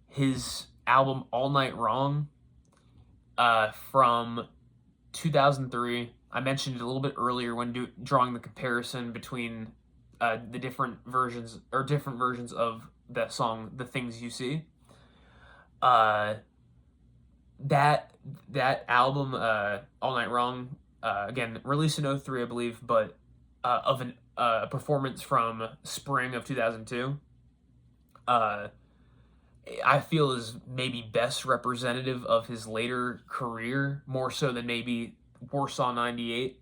his album All Night Wrong from 2003. I mentioned it a little bit earlier when drawing the comparison between the different versions of the song "The Things You See." That album, All Night Wrong, again released in 2003, I believe, but of a performance from spring of 2002. I feel is maybe best representative of his later career, more so than maybe Warsaw 98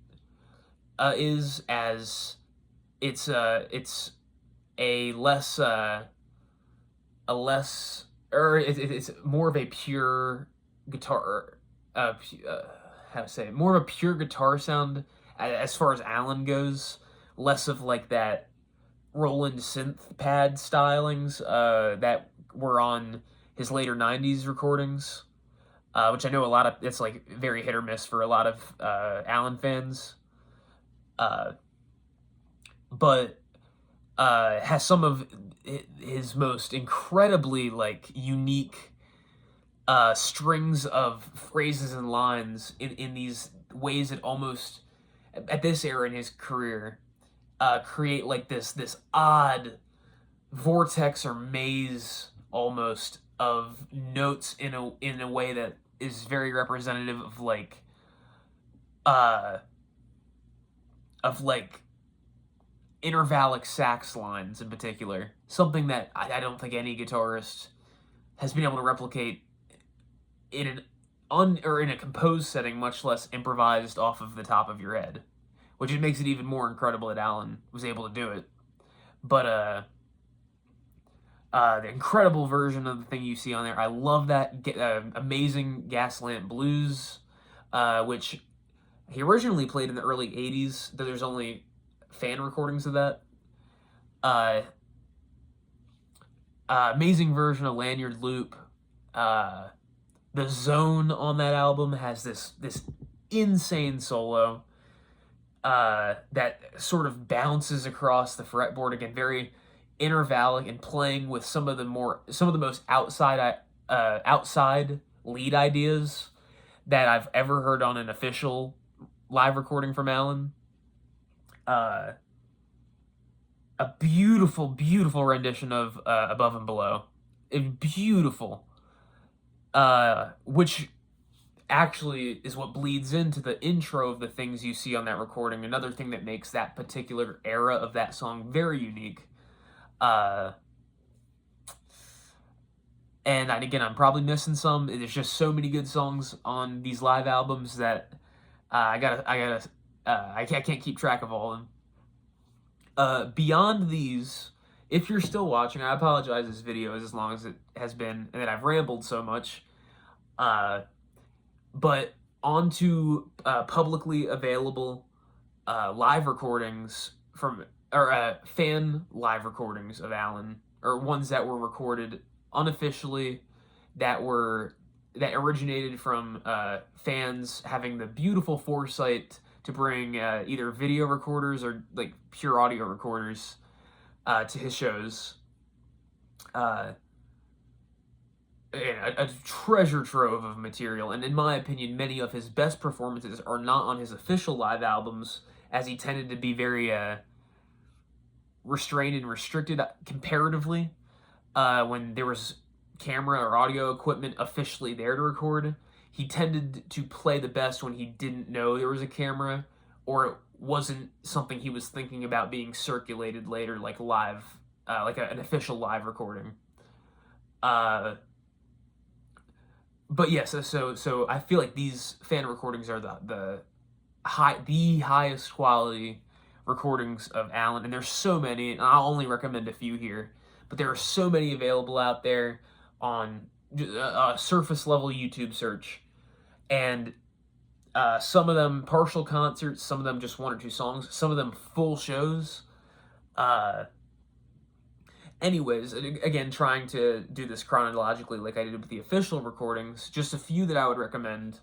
is, as it's a less it's more of a pure guitar how to say it, more of a pure guitar sound as far as Allan goes, less of like that Roland synth pad stylings that were on his later 90s recordings, which I know a lot of, it's like very hit or miss for a lot of Allan fans, but has some of his most incredibly like unique strings of phrases and lines in these ways that almost at this era in his career create like this odd vortex or maze almost of notes in a way that is very representative of like intervallic sax lines in particular, something that I don't think any guitarist has been able to replicate in an or in a composed setting, much less improvised off of the top of your head, which it makes it even more incredible that Allan was able to do it. But the incredible version of the thing you see on there, I love that amazing Gaslamp Blues, which he originally played in the early '80s. Though there's only fan recordings of that. Amazing version of Lanyard Loop. The Zone on that album has this insane solo that sort of bounces across the fretboard again, very intervallic and playing with some of the most outside lead ideas that I've ever heard on an official live recording from Allan. A beautiful, beautiful rendition of Above and Below. Beautiful. Which actually is what bleeds into the intro of the things you see on that recording. Another thing that makes that particular era of that song very unique. And again, I'm probably missing some. There's just so many good songs on these live albums that I can't keep track of all of them. Beyond these, if you're still watching, I apologize. This video is as long as it has been, and that I've rambled so much. But onto publicly available live recordings fan live recordings of Allan, or ones that were recorded unofficially, that originated from fans having the beautiful foresight to bring either video recorders or like pure audio recorders to his shows. A treasure trove of material, and in my opinion, many of his best performances are not on his official live albums, as he tended to be very restrained and restricted comparatively when there was camera or audio equipment officially there to record. He tended to play the best when he didn't know there was a camera, or it wasn't something he was thinking about being circulated later, like live, an official live recording. But yes, so I feel like these fan recordings are the highest quality recordings of Allan, and there's so many, and I'll only recommend a few here, but there are so many available out there on a surface level YouTube search, and some of them partial concerts, some of them just one or two songs, some of them full shows. Anyways, again, trying to do this chronologically like I did with the official recordings, just a few that I would recommend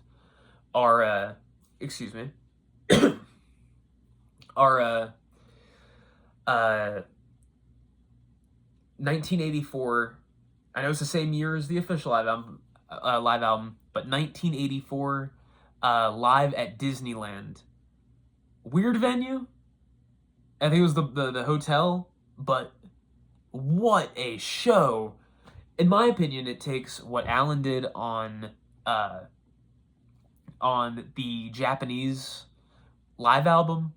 are, 1984, I know it's the same year as the official live album, but 1984, live at Disneyland. Weird venue? I think it was the hotel, but what a show! In my opinion, it takes what Allan did on the Japanese live album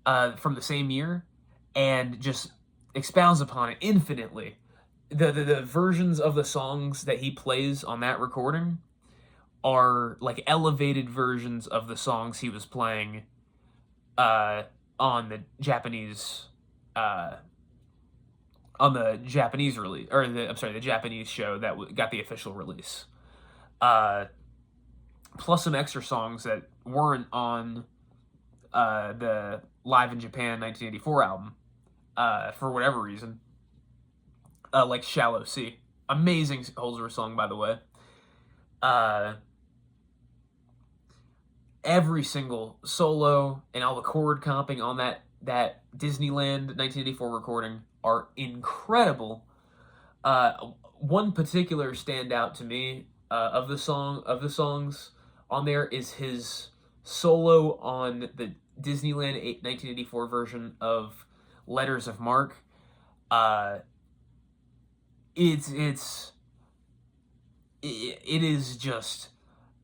from the same year, and just expounds upon it infinitely. The versions of the songs that he plays on that recording are like elevated versions of the songs he was playing on the Japanese release, or the Japanese show that got the official release. Plus some extra songs that weren't on the Live in Japan 1984 album for whatever reason. Like Shallow Sea. Amazing Holdsworth song, by the way. Every single solo and all the chord comping on that Disneyland 1984 recording are incredible. One particular standout to me of the songs on there is his solo on the Disneyland 1984 version of Letters of Mark. It is just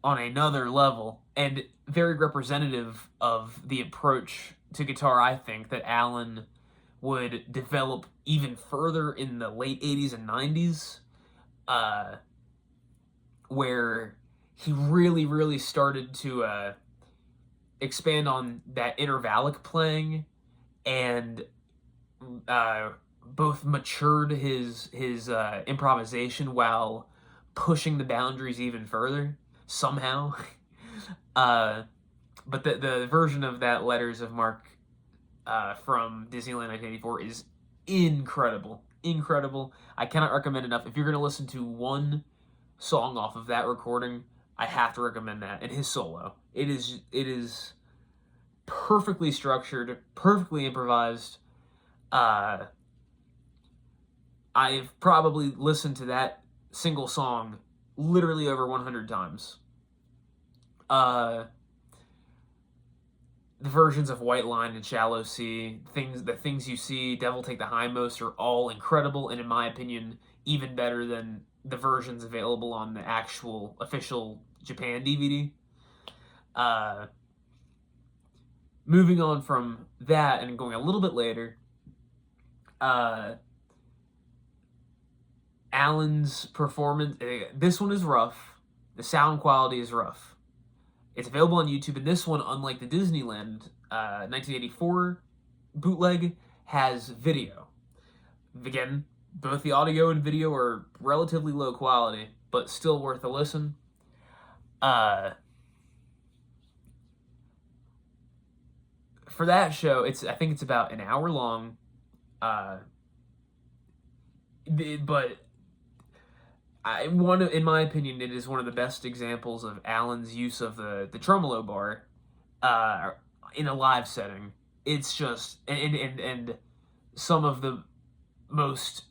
on another level, and very representative of the approach to guitar, I think, that Allan would develop even further in the late 80s and 90s, uh, where he really, really started to expand on that intervallic playing, and uh, both matured his improvisation while pushing the boundaries even further somehow. uh, but the version of that Letters of Mark from Disneyland 1984 is incredible, incredible. I cannot recommend enough. If you're gonna listen to one song off of that recording, I have to recommend that, and his solo. It is perfectly structured, perfectly improvised. Uh, I've probably listened to that single song literally over 100 times. Uh, the versions of White Line and Shallow Sea, the things you see, Devil Take the Hindmost, are all incredible, and in my opinion, even better than the versions available on the actual official Japan DVD. Uh, moving on from that and going a little bit later, uh, Allan's performance. This one is rough. The sound quality is rough. It's available on YouTube, and this one, unlike the Disneyland 1984 bootleg, has video. Again, both the audio and video are relatively low quality, but still worth a listen. For that show, I think it's about an hour long, but in my opinion, it is one of the best examples of Allan's use of the tremolo bar in a live setting. It's just and some of the most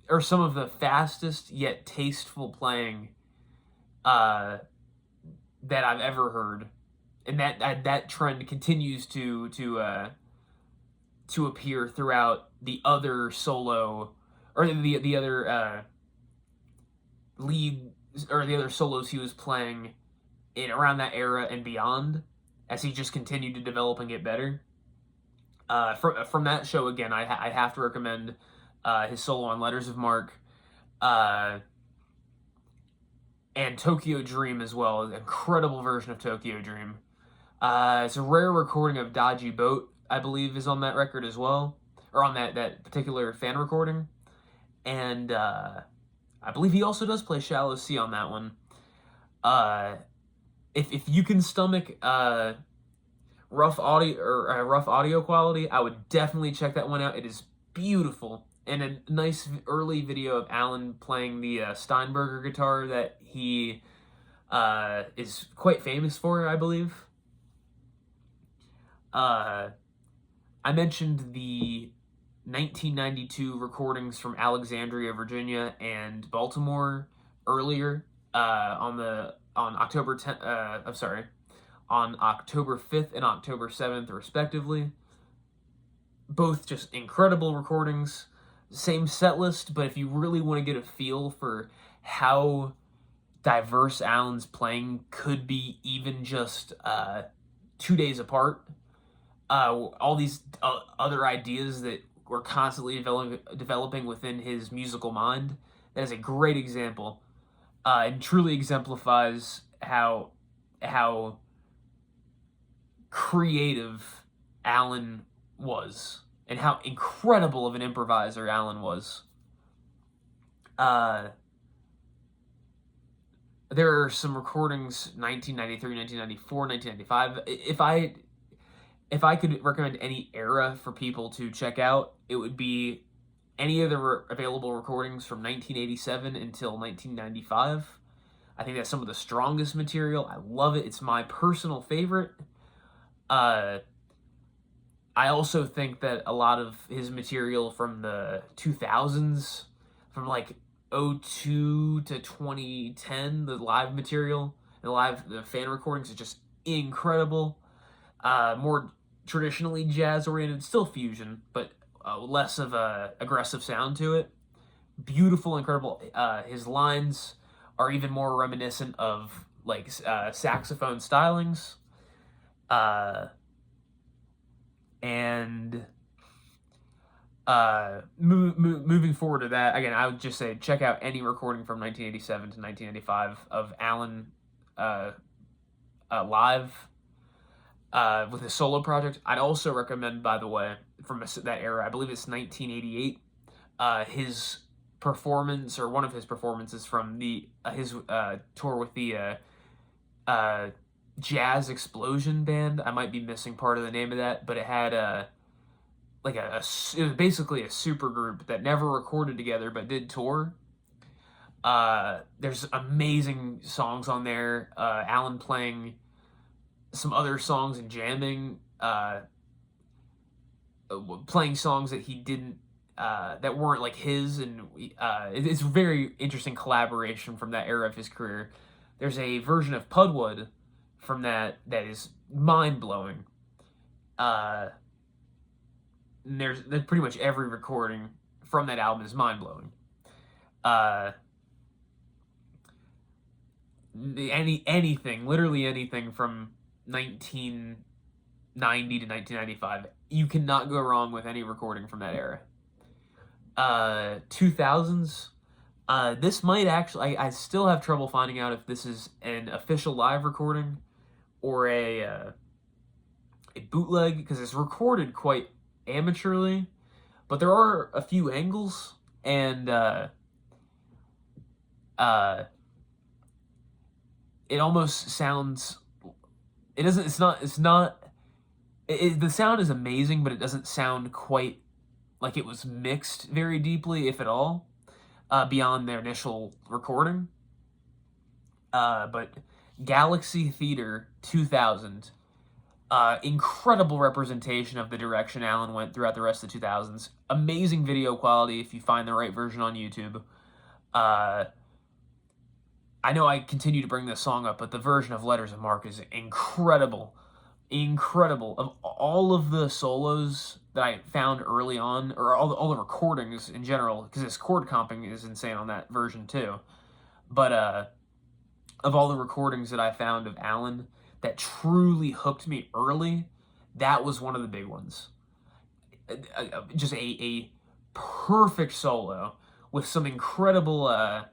or some of the fastest yet tasteful playing that I've ever heard, and that trend continues to appear throughout the other solo or the other lead or the other solos he was playing in around that era and beyond, as he just continued to develop and get better. From that show, again, I have to recommend his solo on Letters of Mark, and Tokyo Dream as well. An incredible version of Tokyo Dream. It's a rare recording of Dodgy Boat, I believe, is on that record as well, or on that particular fan recording. And I believe he also does play Shallow Sea on that one. If you can stomach rough audio quality, I would definitely check that one out. It is beautiful, and a nice early video of Allan playing the Steinberger guitar that he is quite famous for, I believe. I mentioned the 1992 recordings from Alexandria, Virginia, and Baltimore earlier on October 10th. On October 5th and October 7th, respectively. Both just incredible recordings. Same set list, but if you really want to get a feel for how diverse Allan's playing could be, even just 2 days apart, all these other ideas that were constantly developing within his musical mind, that is a great example, and truly exemplifies how creative Allan was, and how incredible of an improviser Allan was. There are some recordings, 1993, 1994, 1995. If I could recommend any era for people to check out, it would be any of the available recordings from 1987 until 1995. I think that's some of the strongest material. I love it. It's my personal favorite. I also think that a lot of his material from the 2000s, from like 2002 to 2010, the live material, the fan recordings, is just incredible. More traditionally jazz-oriented, still fusion, but less of a aggressive sound to it. Beautiful, incredible. His lines are even more reminiscent of like saxophone stylings. And Moving forward to that, again, I would just say check out any recording from 1987 to 1995 of Allan uh, live with his solo project. I'd also recommend, by the way, from that era, I believe it's 1988, his performance, or one of his performances from the his tour with the Jazz Explosion Band. I might be missing part of the name of that, but it had it was basically a super group that never recorded together but did tour. There's amazing songs on there. Allan playing some other songs and jamming, playing songs that he didn't, that weren't like his, and it's a very interesting collaboration from that era of his career. There's a version of Pudwood from that is mind blowing. There's pretty much every recording from that album is mind blowing. Literally anything from 1990 to 1995, you cannot go wrong with any recording from that era. 2000s. This might actually, I still have trouble finding out if this is an official live recording or a bootleg, because it's recorded quite amateurly, but there are a few angles, and it almost sounds, it doesn't, it's not, the sound is amazing, but it doesn't sound quite like it was mixed very deeply, if at all, beyond their initial recording. But Galaxy Theater 2000, incredible representation of the direction Allan went throughout the rest of the 2000s. Amazing video quality if you find the right version on YouTube. I know I continue to bring this song up, but the version of Letters of Marque is incredible. Incredible. Of all of the solos that I found early on, or all the recordings in general, because his chord comping is insane on that version too. But of all the recordings that I found of Allan that truly hooked me early, that was one of the big ones. Just a perfect solo with some incredible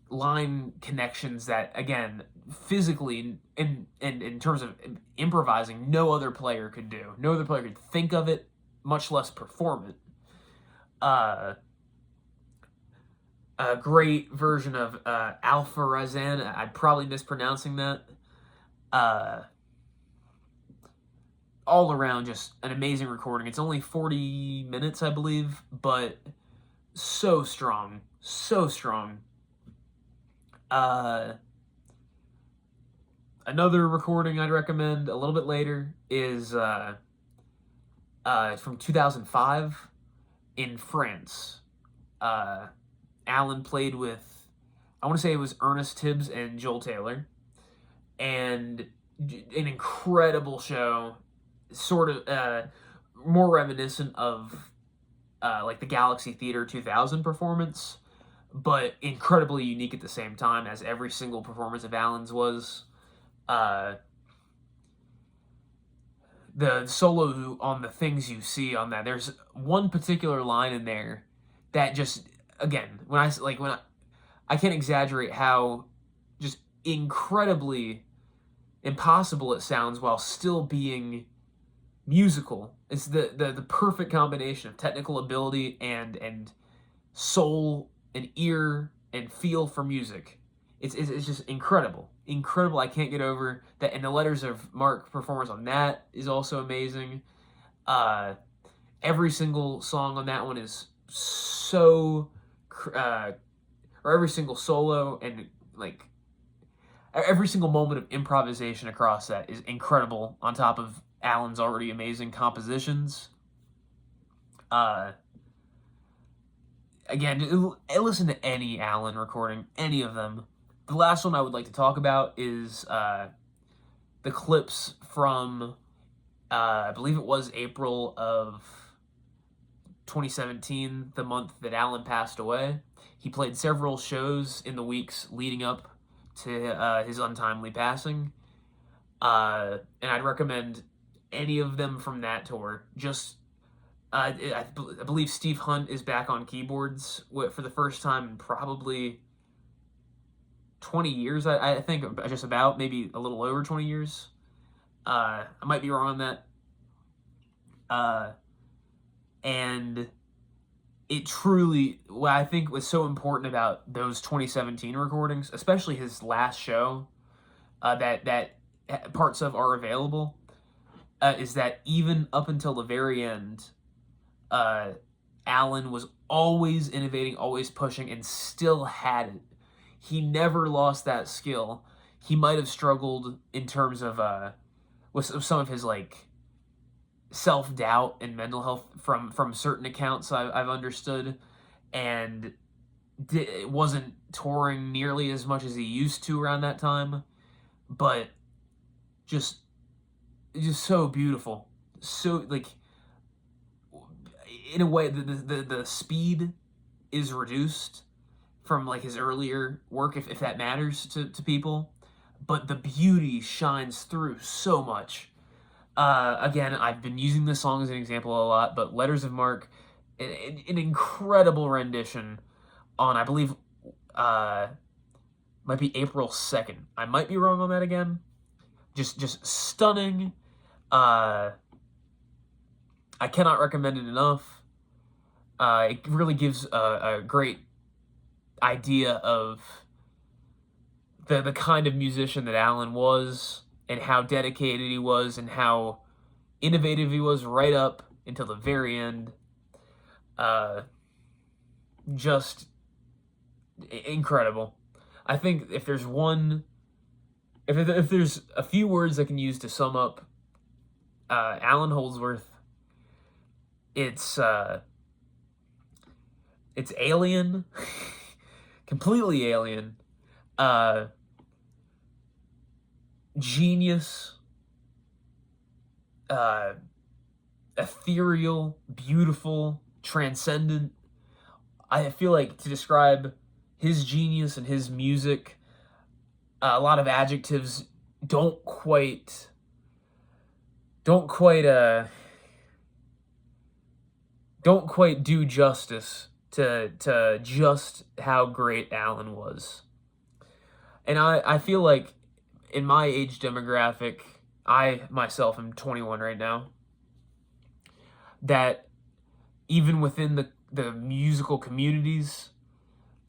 line connections that, again, physically and in terms of improvising, no other player could do. No other player could think of it, much less perform it. A great version of Alpha Razan. I'm probably mispronouncing that. All around, just an amazing recording. It's only 40 minutes, I believe, but so strong. So strong. Another recording I'd recommend a little bit later is from 2005 in France. Allan played with, I want to say it was Ernest Tibbs and Joel Taylor, and an incredible show, sort of more reminiscent of like the Galaxy Theater 2000 performance, but incredibly unique at the same time, as every single performance of Allan's was. The solo on The Things You See on that, there's one particular line in there that just, again, I can't exaggerate how just incredibly impossible it sounds while still being musical. It's the perfect combination of technical ability and soul and ear and feel for music. It's just incredible. Incredible. I can't get over that. And the Letters of Marque performance on that is also amazing. Every single song on that one is so, or every single solo and like every single moment of improvisation across that is incredible, on top of Allan's already amazing compositions. Again, listen to any Allan recording, any of them. The last one I would like to talk about is the clips from, I believe it was April of 2017, the month that Allan passed away. He played several shows in the weeks leading up to his untimely passing. And I'd recommend any of them from that tour. Just I believe Steve Hunt is back on keyboards for the first time in probably 20 years. I think just about, maybe a little over 20 years. I might be wrong on that. Uh, and it truly, what I think was so important about those 2017 recordings, especially his last show, that parts of are available, is that even up until the very end, uh, Allan was always innovating, always pushing, and still had it. He never lost that skill. He might have struggled in terms of with some of his like self-doubt and mental health from certain accounts I've understood, and wasn't touring nearly as much as he used to around that time, but just so beautiful, so like, in a way the speed is reduced from like his earlier work, if that matters to people, but the beauty shines through so much. Again, I've been using this song as an example a lot, but Letters of Marque, an incredible rendition on, I believe, might be April 2nd. I might be wrong on that again. Just stunning. I cannot recommend it enough. It really gives a great idea of the kind of musician that Allan was, and how dedicated he was, and how innovative he was right up until the very end. Just incredible. I think if there's a few words I can use to sum up Allan Holdsworth, it's alien, completely alien, genius, ethereal, beautiful, transcendent. I feel like to describe his genius and his music, a lot of adjectives don't quite do justice to just how great Allan was. And I feel like in my age demographic, I myself am 21 right now, that even within the musical communities,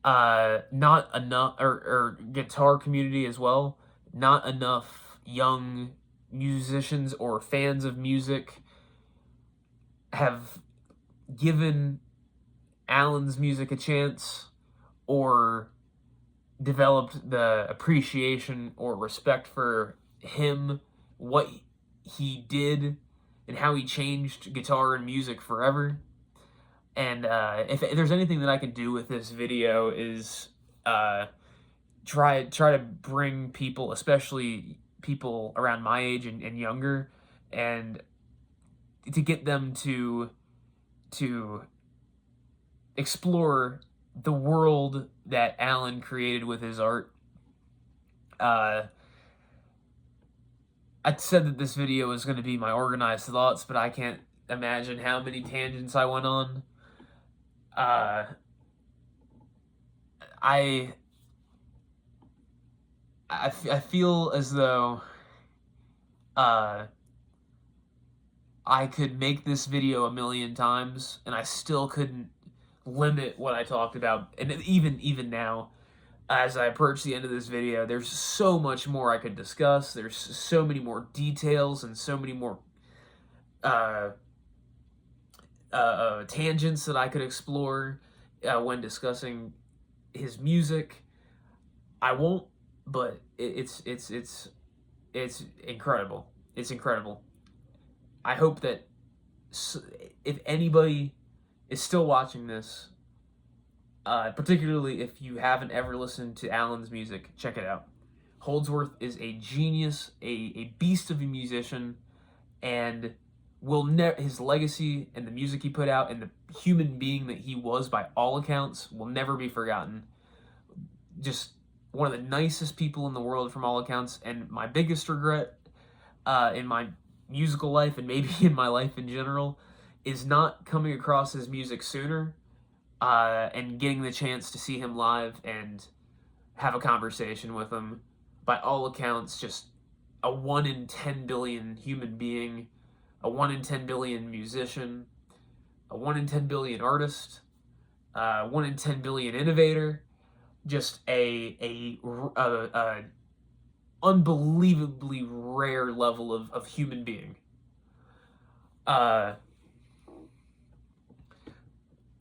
not enough, or guitar community as well, not enough young musicians or fans of music have given Allan's music a chance, or developed the appreciation or respect for him, what he did, and how he changed guitar and music forever. And if there's anything that I can do with this video, is try to bring people, especially people around my age and younger, and to get them to explore the world that Allan created with his art. I said that this video was going to be my organized thoughts, but I can't imagine how many tangents I went on. I feel as though I could make this video a million times, and I still couldn't limit what I talked about. And even now, as I approach the end of this video, there's so much more I could discuss. There's so many more details and so many more tangents that I could explore when discussing his music. I won't, but it's incredible. It's incredible. I hope that if anybody is still watching this, particularly if you haven't ever listened to Allan's music, check it out. Holdsworth is a genius, a beast of a musician, and his legacy and the music he put out and the human being that he was, by all accounts, will never be forgotten. Just one of the nicest people in the world from all accounts, and my biggest regret in my musical life, and maybe in my life in general, is not coming across his music sooner, and getting the chance to see him live and have a conversation with him, by all accounts, just a 1 in 10 billion human being, a 1 in 10 billion musician, a 1 in 10 billion artist, 1 in 10 billion innovator, just a unbelievably rare level of human being.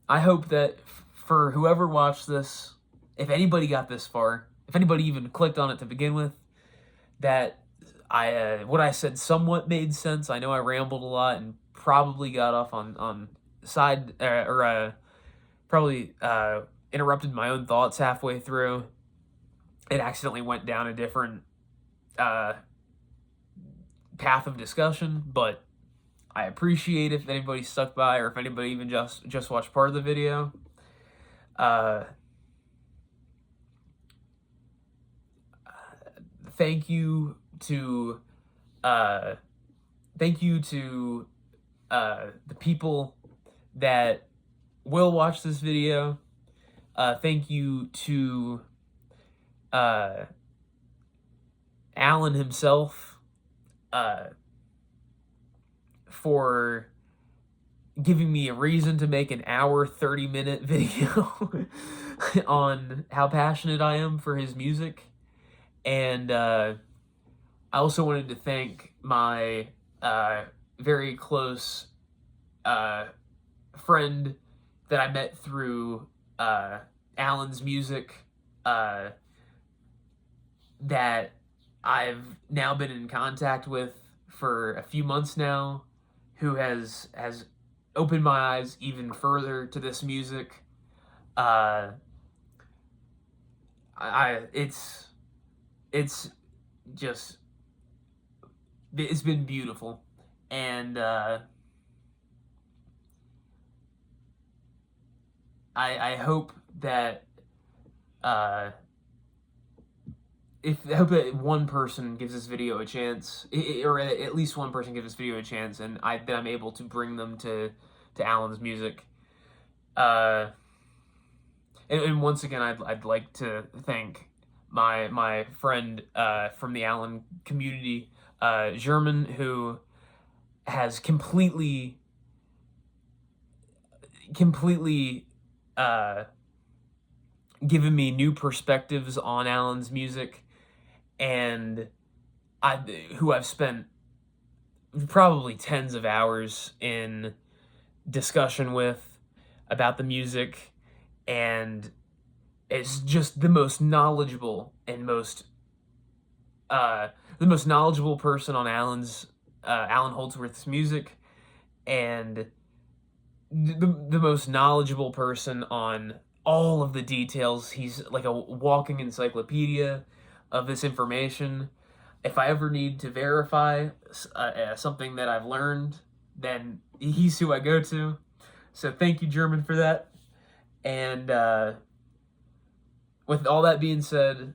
I hope that for whoever watched this, if anybody got this far, if anybody even clicked on it to begin with, that what I said somewhat made sense. I know I rambled a lot and probably got off on side probably interrupted my own thoughts halfway through. It accidentally went down a different path of discussion, but I appreciate if anybody stuck by, or if anybody even just watched part of the video. Thank you to the people that will watch this video. Thank you to Allan himself for giving me a reason to make an hour 30-minute video on how passionate I am for his music. And I also wanted to thank my very close friend that I met through Allan's music, that I've now been in contact with for a few months now, who has opened my eyes even further to this music. It's been beautiful, and I hope that I hope that one person gives this video a chance, or at least one person gives this video a chance, and that I'm able to bring them to Allan's music. And once again, I'd like to thank my friend from the Allan community, German, who has completely given me new perspectives on Allan's music, and who I've spent probably tens of hours in discussion with about the music, and is just the most knowledgeable and the most knowledgeable person on Allan Holdsworth's music, and the most knowledgeable person on all of the details. He's like a walking encyclopedia of this information. If I ever need to verify something that I've learned, then he's who I go to. So thank you, German, for that. And with all that being said,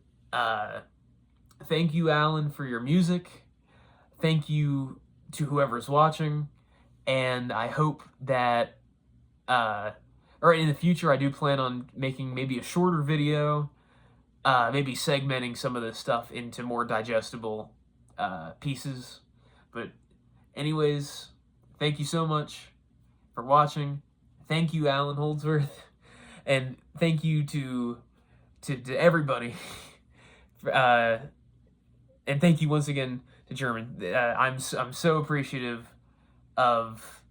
thank you, Allan, for your music. Thank you to whoever's watching. And I hope that, or in the future, I do plan on making maybe a shorter video, maybe segmenting some of this stuff into more digestible pieces. But anyways, thank you so much for watching. Thank you, Allan Holdsworth. And thank you to everybody. And thank you once again to German. I'm so appreciative of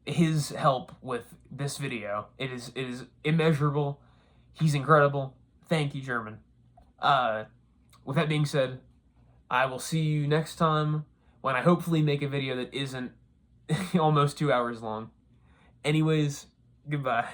his help with this video. It is immeasurable. He's incredible. Thank you, German. With that being said, I will see you next time when I hopefully make a video that isn't almost 2 hours long. Anyways, goodbye.